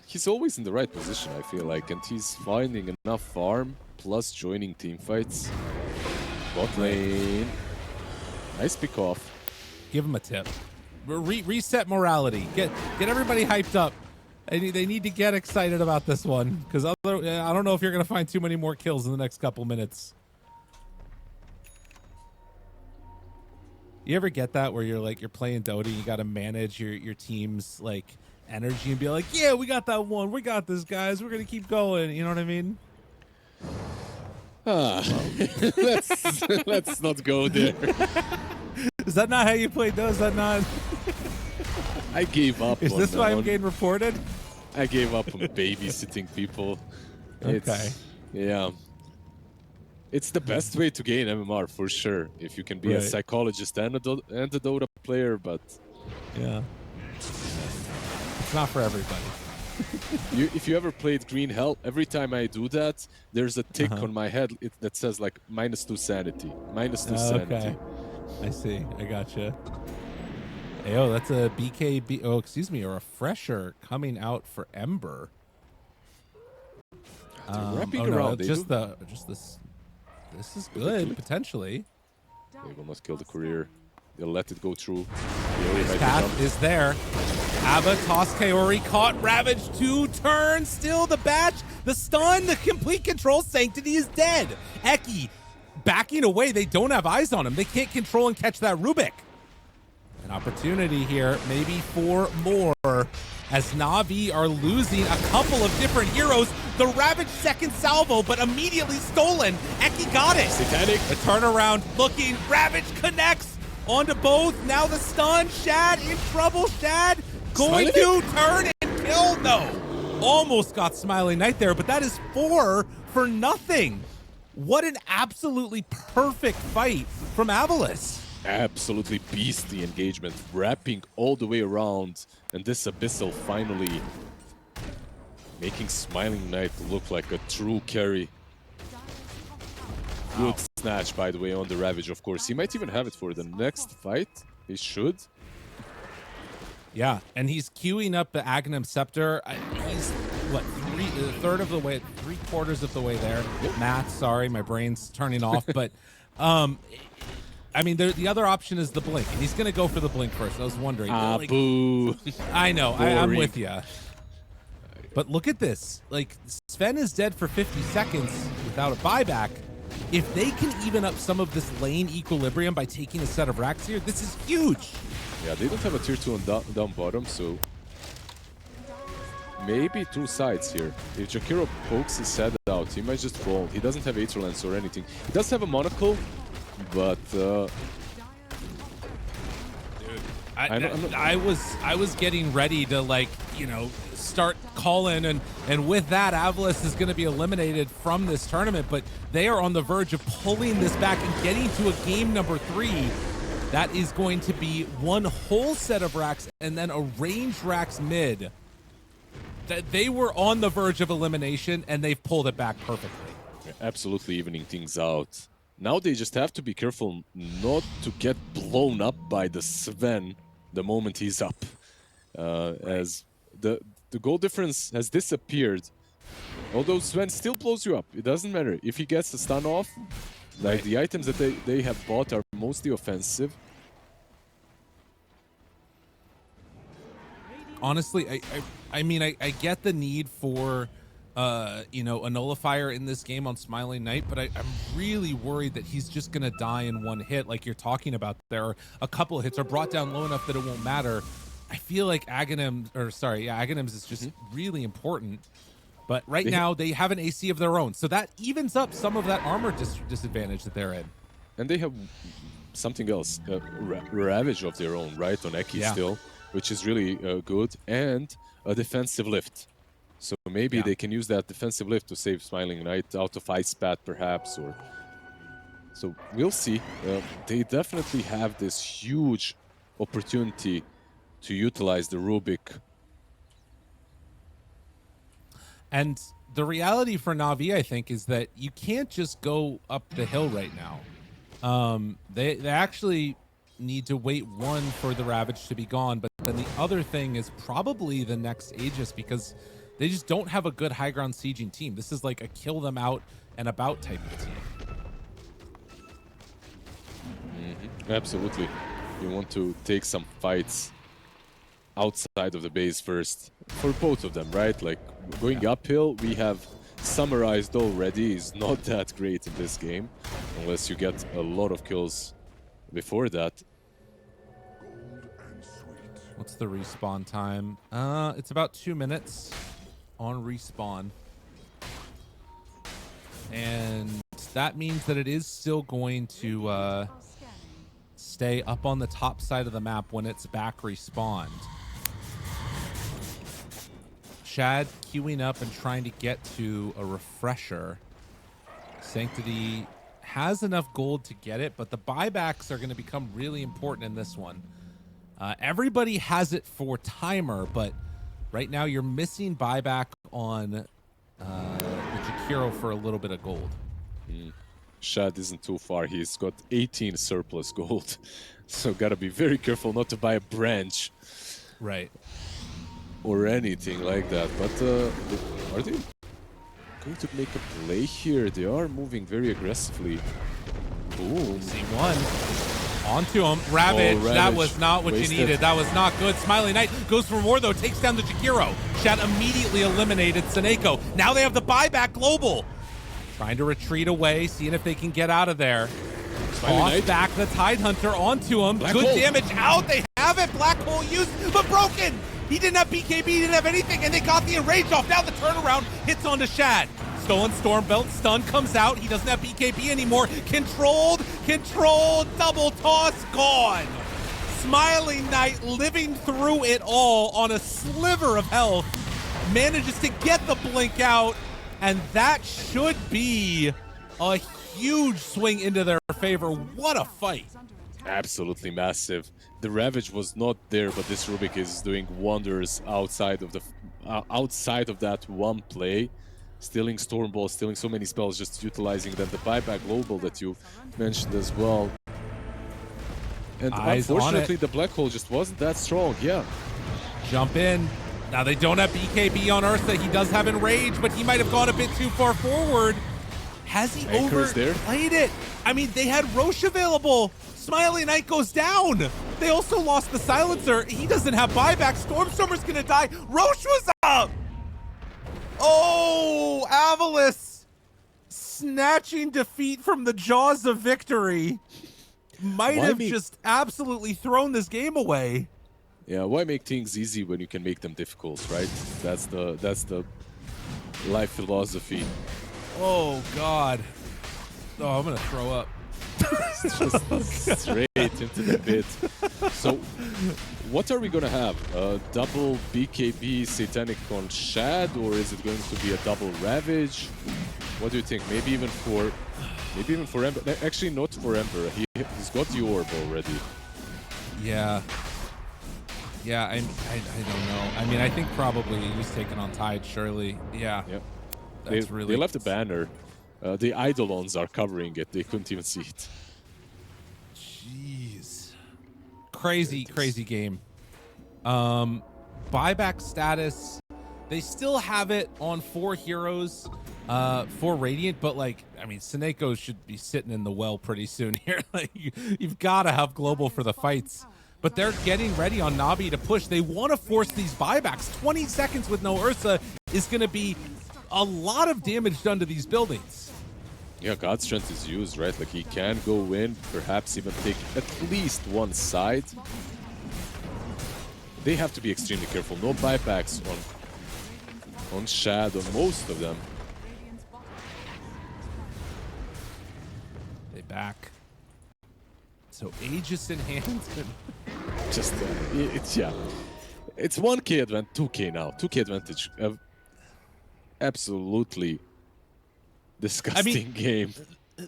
He's always in the right position, I feel like, and he's finding enough farm plus joining team fights. Bot lane. Nice pick off. Give him a tip. Reset morality. Get everybody hyped up. They need to get excited about this one, because I don't know if you're going to find too many more kills in the next couple minutes. You ever get that where you're playing Dota, you got to manage your team's like energy and be like, yeah, we got that one. We got this, guys. We're going to keep going. You know what I mean? Let's not go there. Is that not how you play Dota? Is that not? I gave up. Is this why I'm getting reported? I gave up on babysitting people. Okay. Yeah. It's the best way to gain MMR for sure. If you can be a psychologist and a Dota player, but yeah, it's not for everybody. If you ever played Green Hell, every time I do that, there's a tick on my head that says like -2 sanity, -2 sanity. Okay. I see. I gotcha. Hey, oh, that's a BKB. Oh, excuse me, a refresher coming out for Ember. Wrapping around. Just this. This is good potentially. They will not kill the courier. They'll let it go through. Kaori might Path is there. Ava toss Kaori, caught Ravage, 2 turns, still the batch, the stun, the complete control. Sanctity is dead. Eki backing away. They don't have eyes on him. They can't control and catch that Rubik. An opportunity here, maybe for more, as Na'Vi are losing a couple of different heroes. The Ravage second salvo, but immediately stolen. Eki got it. Satanic. The turnaround looking. Ravage connects onto both. Now the stun. Shad in trouble. Shad going to turn and kill. No. Almost got Smiling Knight there, but that is 4 for nothing. What an absolutely perfect fight from AVULUS. Absolutely beastly engagement, wrapping all the way around, and this Abyssal finally making Smiling Knight look like a true carry. Good snatch, by the way, on the Ravage, of course. He might even have it for the next fight. He should. Yeah, and he's queuing up the Aghanim Scepter. He's, what, a third of the way, 3/4 of the way there. Math, sorry, my brain's turning off. But, I mean, the other option is the Blink, and he's going to go for the Blink first. I was wondering. Like, Boo. I know, I'm with you. But look at this. Like, Sven is dead for 50 seconds without a buyback. If they can even up some of this lane equilibrium by taking a set of racks here, this is huge. Yeah, they don't have a tier 2 on down bottom, so maybe 2 sides here. If Jakiro pokes his head out, he might just fall. He doesn't have Aether Lens or anything. He does have a monocle, but I was getting ready to, like, you know, start calling, and with that, AVULUS is going to be eliminated from this tournament, but they are on the verge of pulling this back and getting to a game number 3. That is going to be one whole set of racks and then a range racks mid. That they were on the verge of elimination, and they've pulled it back perfectly. Absolutely evening things out. Now they just have to be careful not to get blown up by the Sven the moment he's up. As the goal difference has disappeared. Although Sven still blows you up, it doesn't matter. If he gets the stun off, like the items that they have bought are mostly offensive. Honestly, I mean, I get the need for you know, a nullifier in this game on Smiling Knight, but I'm really worried that he's just gonna die in one hit, like you're talking about there. Or a couple of hits are brought down low enough that it won't matter. I feel like Aghanim's is just really important. But right now, they have an AC of their own. So that evens up some of that armor disadvantage that they're in. And they have something else, Ravage of their own, right, on Eki still, which is really good, and a defensive lift. So maybe they can use that defensive lift to save Smiling Knight out of Ice Spat, perhaps. Or so we'll see. They definitely have this huge opportunity to utilize the Rubik. And the reality for Na'Vi, I think, is that you can't just go up the hill right now. They actually need to wait, one, for the Ravage to be gone, but then the other thing is probably the next Aegis, because they just don't have a good high ground sieging team. This is like a kill them out and about type of team. Absolutely. You want to take some fights outside of the base first for both of them, right? Like going uphill, we have summarized already, is not that great in this game unless you get a lot of kills before that. What's the respawn time? It's about 2 minutes on respawn. And that means that it is still going to stay up on the top side of the map when it's back respawned. Shad queuing up and trying to get to a refresher. Sanctity has enough gold to get it, but the buybacks are going to become really important in this one. Everybody has it for timer, but right now you're missing buyback on the Jakiro for a little bit of gold. Shad isn't too far. He's got 18 surplus gold. So gotta be very careful not to buy a branch. Right. Or anything like that. But are they going to make a play here? They are moving very aggressively. Boom. See one. Onto him. Ravage. Oh, Ravage. That was not what Wasted. you needed. That was not good. Smiling Knight goes for more, though. Takes down the Jakiro. Shad immediately eliminated Seneko. Now they have the buyback global. Trying to retreat away, seeing if they can get out of there. Toss back the Tidehunter onto him. Black Good hole. damage out. They have it. Black hole used, but broken. He didn't have BKB. He didn't have anything, and they got the enrage off. Now the turnaround hits onto Shad. Stolen Storm Belt. Stun comes out. He doesn't have BKB anymore. Controlled. Double toss. Gone. Smiling Knight living through it all on a sliver of health. Manages to get the blink out. And that should be a huge swing into their favor. What a fight. Absolutely massive. The Ravage was not there, but this Rubik is doing wonders outside of that one play. Stealing Storm Ball, stealing so many spells, just utilizing then the buyback global that you mentioned as well. And Eyes on unfortunately, it. the Black Hole just wasn't that strong, yeah. Jump in. Now they don't have BKB on Ursa. He does have Enrage, but he might have gone a bit too far forward. Has he Anchor is there. overplayed it? I mean, they had Roche available. Smiling Knight goes down. They also lost the Silencer. He doesn't have buyback. Stormstormer's gonna die. Roche was up. Oh, AVULUS snatching defeat from the jaws of victory. Might Why have me- just absolutely thrown this game away. Yeah, why make things easy when you can make them difficult, right? That's the life philosophy. Oh, God. Oh, I'm going to throw up. Just straight into the pit. So, what are we gonna have? A double BKB Satanic on Shad, or is it going to be a double Ravage? What do you think? Maybe even for Ember. Actually, not for Ember. He's got the orb already. Yeah. Yeah, I don't know. I mean, I think probably he's taking on Tide, surely. Yeah. Yep. That's They left the banner. The Eidolons are covering it. They couldn't even see it. Jeez. Crazy game. Buyback status. They still have it on 4 heroes for Radiant, but like, I mean, Seneko should be sitting in the well pretty soon here. Like, you've got to have global for the fights. But they're getting ready on Navi to push. They want to force these buybacks. 20 seconds with no Ursa is going to be a lot of damage done to these buildings. Yeah, God's Strength is used, right? Like, he can go in, perhaps even take at least one side. They have to be extremely careful. No buybacks on Shad, on most of them. They back. So Aegis in hand. Just, it's 1k advantage, 2k now. 2k advantage. Absolutely disgusting game.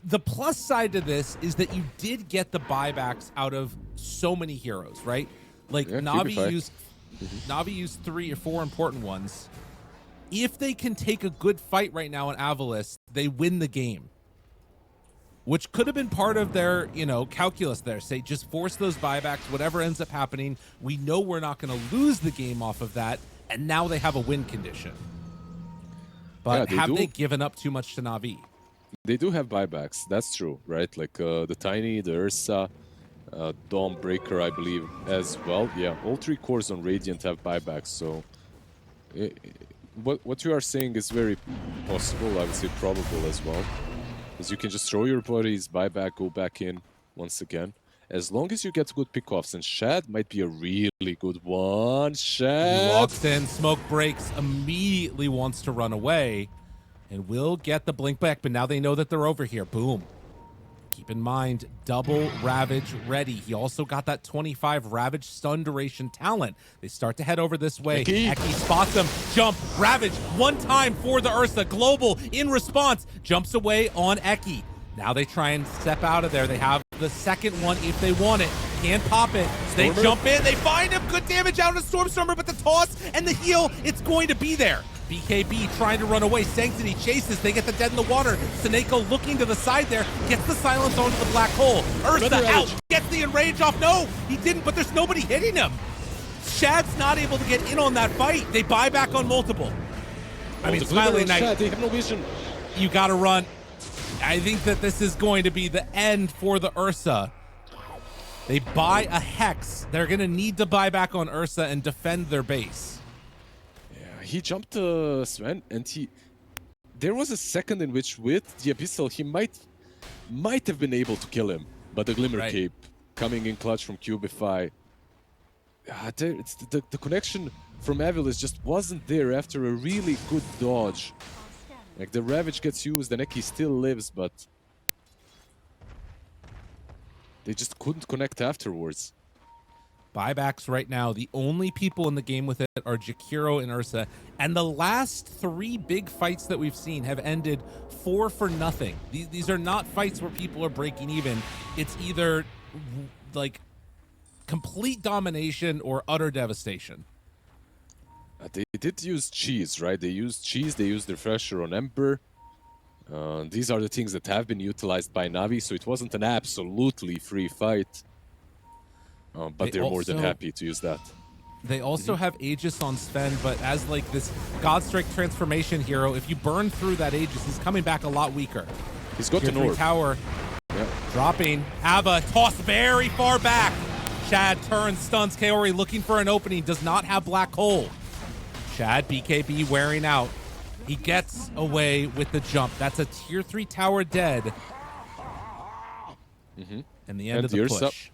The plus side to this is that you did get the buybacks out of so many heroes, right? Like, Yeah, Navi used 3 or 4 important ones. If they can take a good fight right now in AVULUS, they win the game. Which could have been part of their, calculus there. Say, just force those buybacks, whatever ends up happening. We know we're not going to lose the game off of that, and now they have a win condition. But Yeah, have they given up too much to Navi? They do have buybacks, that's true, right? Like the Tiny, the Ursa, Dawnbreaker, I believe, as well. Yeah, all 3 cores on Radiant have buybacks, so what you are saying is very possible, I would say probable as well. Because you can just throw your bodies, buyback, go back in once again. As long as you get good pickoffs, and Shad might be a really good one. Shad! He walks in, smoke breaks, immediately wants to run away, and will get the blink back, but now they know that they're over here. Boom. Keep in mind, double Ravage ready. He also got that 25 Ravage stun duration talent. They start to head over this way. Eki spots him. Jump. Ravage. One time for the Ursa. Global in response. Jumps away on Eki. Now they try and step out of there. They have the second one if they want it. Can't pop it. They jump in. They find him. Good damage out of Stormstormer, but the toss and the heal, it's going to be there. BKB trying to run away. Sanctity chases. They get the dead in the water. Seneko looking to the side there. Gets the silence onto the black hole. Ursa out. Gets the enrage off. No, he didn't, but there's nobody hitting him. Shad's not able to get in on that fight. They buy back on multiple. I mean, Smiling Knight. They have no vision. You got to run. I think that this is going to be the end for the Ursa. They buy a Hex. They're going to need to buy back on Ursa and defend their base. Yeah, he jumped Sven, and there was a second in which with the Abyssal he might have been able to kill him, but the Glimmer Cape coming in clutch from Cubify. The connection from AVULUS just wasn't there after a really good dodge. Like the Ravage gets used, and Eki still lives, but they just couldn't connect afterwards. Buybacks right now, the only people in the game with it are Jakiro and Ursa. And the last 3 big fights that we've seen have ended 4-0. These are not fights where people are breaking even. It's either like complete domination or utter devastation. They did use cheese, right? They used cheese, they used refresher on Emperor. These are the things that have been utilized by Navi, so it wasn't an absolutely free fight. But they're more than happy to use that. They also have Aegis on Sven, but as like this Godstrike transformation hero, if you burn through that Aegis, he's coming back a lot weaker. He's got an orb. Tower dropping. Ava tossed very far back. Chad turns, stuns Kaori, looking for an opening, does not have Black Hole. Chad, BKB wearing out. He gets away with the jump. That's a tier 3 tower dead. And the end of the push.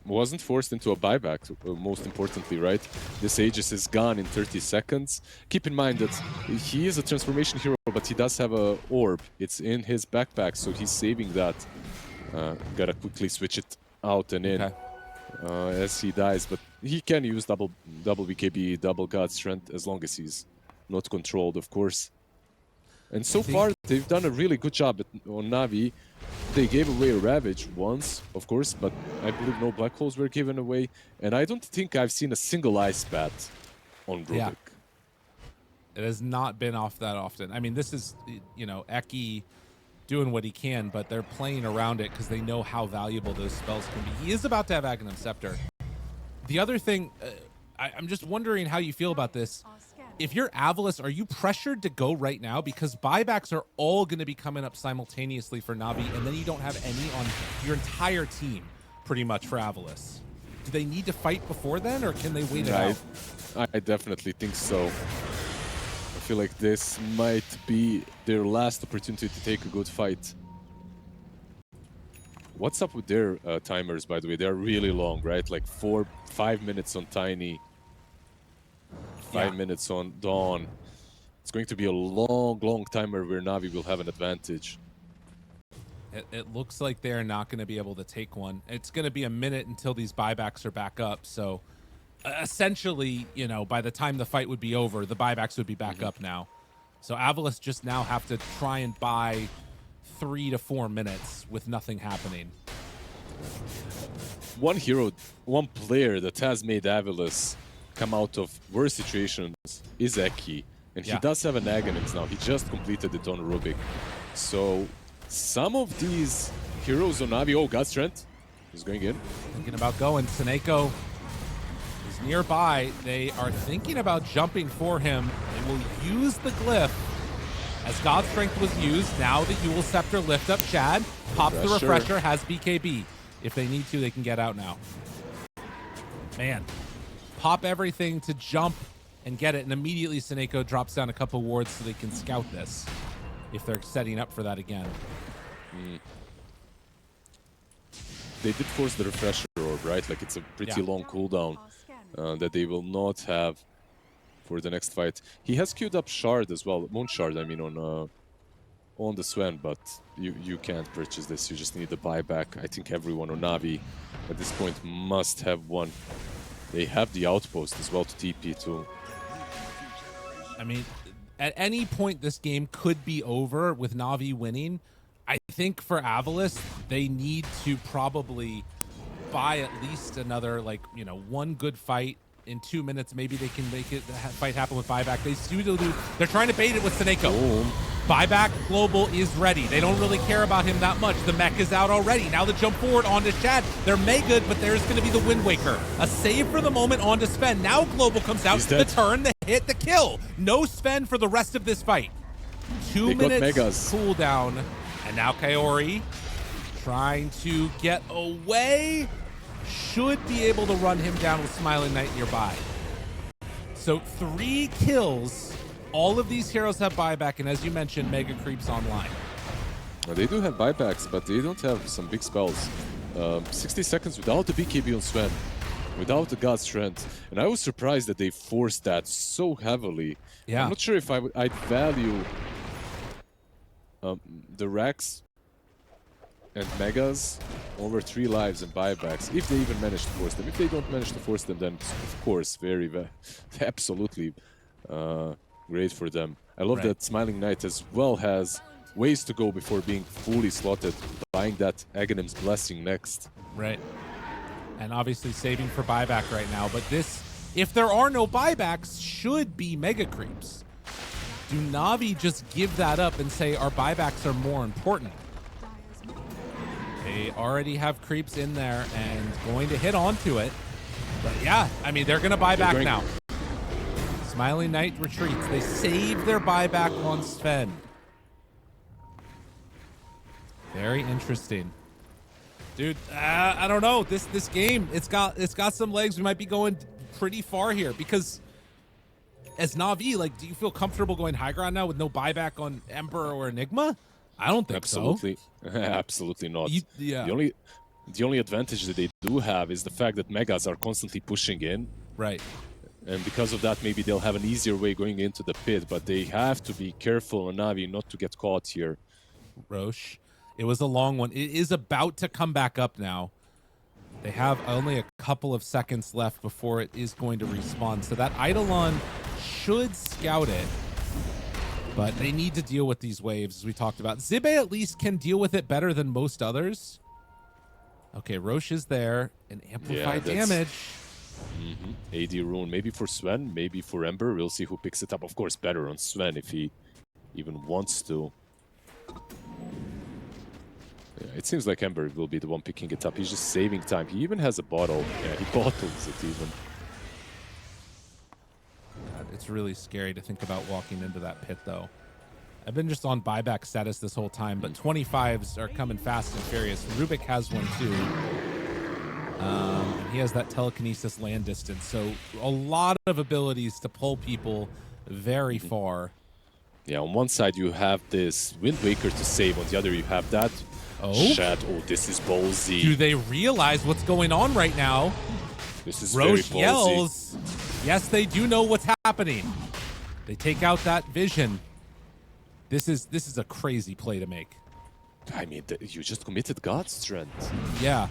Wasn't forced into a buyback, most importantly, right? This Aegis is gone in 30 seconds. Keep in mind that he is a transformation hero, but he does have a orb. It's in his backpack, so he's saving that. Gotta quickly switch it out and in as he dies, but he can use double BKB, double God Strength, as long as he's not controlled, of course. And so far, they've done a really good job on Navi. They gave away a Ravage once, of course, but I believe no Black Holes were given away. And I don't think I've seen a single Ice Bat on Rubik. Yeah. It has not been off that often. I mean, this is, you know, Eki doing what he can, but they're playing around it because they know how valuable those spells can be. He is about to have Aghanim Scepter. The other thing, I'm just wondering how you feel about this. If you're AVULUS, are you pressured to go right now? Because buybacks are all going to be coming up simultaneously for Navi, and then you don't have any on your entire team, pretty much, for AVULUS. Do they need to fight before then, or can they wait it out? I definitely think so. I feel like this might be their last opportunity to take a good fight. What's up with their timers, by the way? They're really long, right? Like 5 minutes on Tiny. 5 minutes on Dawn. It's going to be a long timer where Navi will have an advantage. It looks like they're not going to be able to take one. It's going to be a minute until these buybacks are back up. So essentially, you know, by the time the fight would be over, the buybacks would be back up now. So AVULUS just now have to try and buy 3 to 4 minutes with nothing happening. One hero, one player that has made AVULUS come out of worse situations is Eki. And he does have an Aghanim's now. He just completed it on Rubik. So some of these heroes on Navi, God Strength, he's going in. Thinking about going. Seneko is nearby. They are thinking about jumping for him. They will use the glyph as God Strength was used. Now the Eul Scepter lift up Chad. Pops the refresher, has BKB. If they need to, they can get out now. Man. Pop everything to jump and get it, and immediately Seneko drops down a couple wards so they can scout this if they're setting up for that again. They did force the refresher orb, right? Like it's a pretty long cooldown that they will not have for the next fight. He has queued up Shard as well, Moon Shard, I mean, on the Sven, but you can't purchase this. You just need the buyback. I think everyone on Navi at this point must have one. They have the outpost as well to TP too. I mean, at any point this game could be over with Navi winning. I think for AVULUS, they need to probably buy at least another, like, you know, one good fight in 2 minutes. Maybe they can make it fight happen with buyback. They're trying to bait it with Seneko. Boom. Buyback Global is ready. They don't really care about him that much. The mech is out already. Now the jump forward onto Chad. They're mega, but there's going to be the Wind Waker. A save for the moment onto Sven. Now Global comes out. The turn, the hit, the kill. No Sven for the rest of this fight. 2 minutes cooldown, and And now Kaori trying to get away. Should be able to run him down with Smiling Knight nearby. So 3 kills. All of these heroes have buyback, and as you mentioned, Mega Creeps online. Well, they do have buybacks, but they don't have some big spells. 60 seconds without the BKB on Sven, without the God Strength. And I was surprised that they forced that so heavily. Yeah. I'm not sure if I'd value the Rex and Megas over 3 lives and buybacks, if they even manage to force them. If they don't manage to force them, then of course, absolutely great for them. I love that Smiling Knight as well has ways to go before being fully slotted, buying that Aghanim's Blessing next. Right. And obviously saving for buyback right now. But this, if there are no buybacks, should be Mega Creeps. Do Na'Vi just give that up and say our buybacks are more important? They already have creeps in there and going to hit onto it. But yeah, I mean, they're going to buy back now. Smiling Knight retreats. They save their buyback on Sven. Very interesting. Dude, I don't know. This game, it's got some legs. We might be going pretty far here because as Na'Vi, like, do you feel comfortable going high ground now with no buyback on Emperor or Enigma? I don't think so. Absolutely not. Yeah. The only advantage that they do have is the fact that Megas are constantly pushing in. Right. And because of that, maybe they'll have an easier way going into the pit, but they have to be careful on Na'Vi not to get caught here. Roche. It was a long one. It is about to come back up now. They have only a couple of seconds left before it is going to respawn. So that Eidolon should scout it. But they need to deal with these waves, as we talked about. Zibe at least can deal with it better than most others. Okay, Roche is there. And amplified damage. AD rune, maybe for Sven, maybe for Ember. We'll see who picks it up. Of course, better on Sven if he even wants to. Yeah, it seems like Ember will be the one picking it up. He's just saving time. He even has a bottle. Yeah, he bottles it even. God, it's really scary to think about walking into that pit, though. I've been just on buyback status this whole time, but 25s are coming fast and furious. Rubik has one, too. And he has that telekinesis land distance, so a lot of abilities to pull people very far. Yeah, on one side you have this Wind Waker to save, on the other you have that Shad. Oh, this is ballsy. Do they realize what's going on right now? This is Roche very ballsy. yells. Yes, they do know what's happening. They take out that vision. This is a crazy play to make. I mean, you just committed God Strength. Yeah.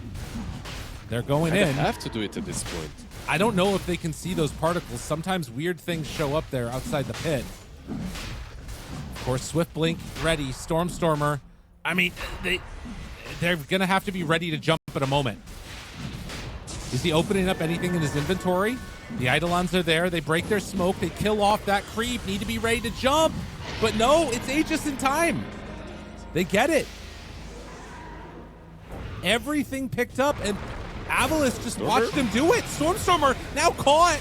They're going They in. have to do it at this point. I don't know if they can see those particles. Sometimes weird things show up there outside the pit. Of course, Swift Blink ready. Stormer. I mean, they're going to have to be ready to jump at a moment. Is he opening up anything in his inventory? The Eidolons are there. They break their smoke. They kill off that creep. Need to be ready to jump. But no, it's Aegis in time. They get it. Everything picked up, and AVULUS just watched him do it. Stormer now caught.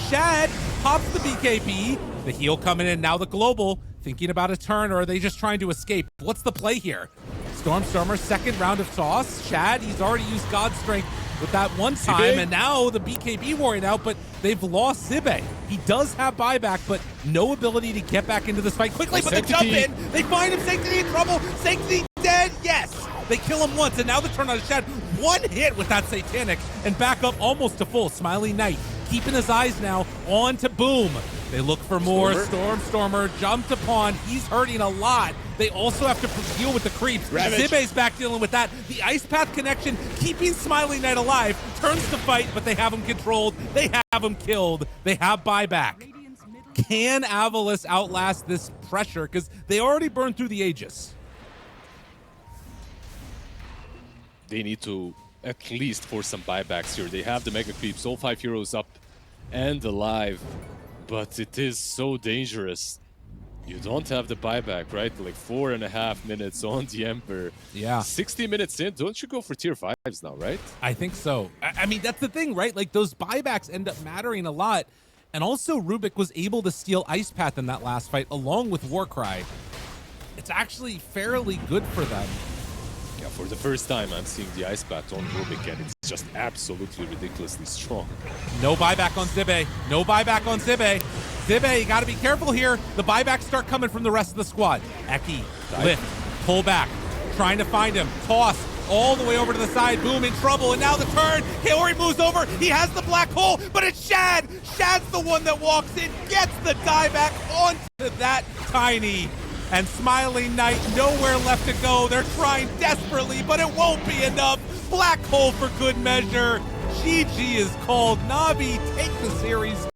Shad pops the BKB. The heal coming in. Now the global. Thinking about a turn, or are they just trying to escape? What's the play here? Stormer, second round of toss. Shad, he's already used God's Strength with that one time, and now the BKB wearing out, but they've lost Zibe. He does have buyback, but no ability to get back into this fight quickly, but they jump in. They find him. Sanctity in trouble. Sanctity dead. Yes. They kill him once, and now the turn on Shad. One hit with that Satanic, and back up almost to full. Smiling Knight keeping his eyes now on to Boom. They look for more. Stormer jumped upon. He's hurting a lot. They also have to deal with the creeps. Zibe's back dealing with that. The Ice Path connection keeping Smiling Knight alive. Turns to fight, but they have him controlled. They have him killed. They have buyback. Can AVULUS outlast this pressure? Because they already burned through the Aegis. They need to at least force some buybacks here. They have the Mega Creeps, all 5 heroes up and alive. But it is so dangerous. You don't have the buyback, right? Like 4.5 minutes on the Emperor. Yeah. 60 minutes in, don't you go for tier 5s now, right? I think so. I mean, that's the thing, right? Like, those buybacks end up mattering a lot. And also, Rubik was able to steal Ice Path in that last fight, along with Warcry. it's actually fairly good for them. Yeah, for the first time, I'm seeing the Ice Bat on Rubik, and it's just absolutely ridiculously strong. No buyback on Zibe. No buyback on Zibe. Zibe, you got to be careful here. The buybacks start coming from the rest of the squad. Eki, lift, pull back, trying to find him. Toss all the way over to the side. Boom, in trouble. And now the turn. Hillary moves over. He has the black hole, but it's Shad. Shad's the one that walks in, gets the dieback onto that Tiny. And Smiling Knight, nowhere left to go. They're trying desperately, but it won't be enough. Black hole for good measure. GG is called. Navi take the series.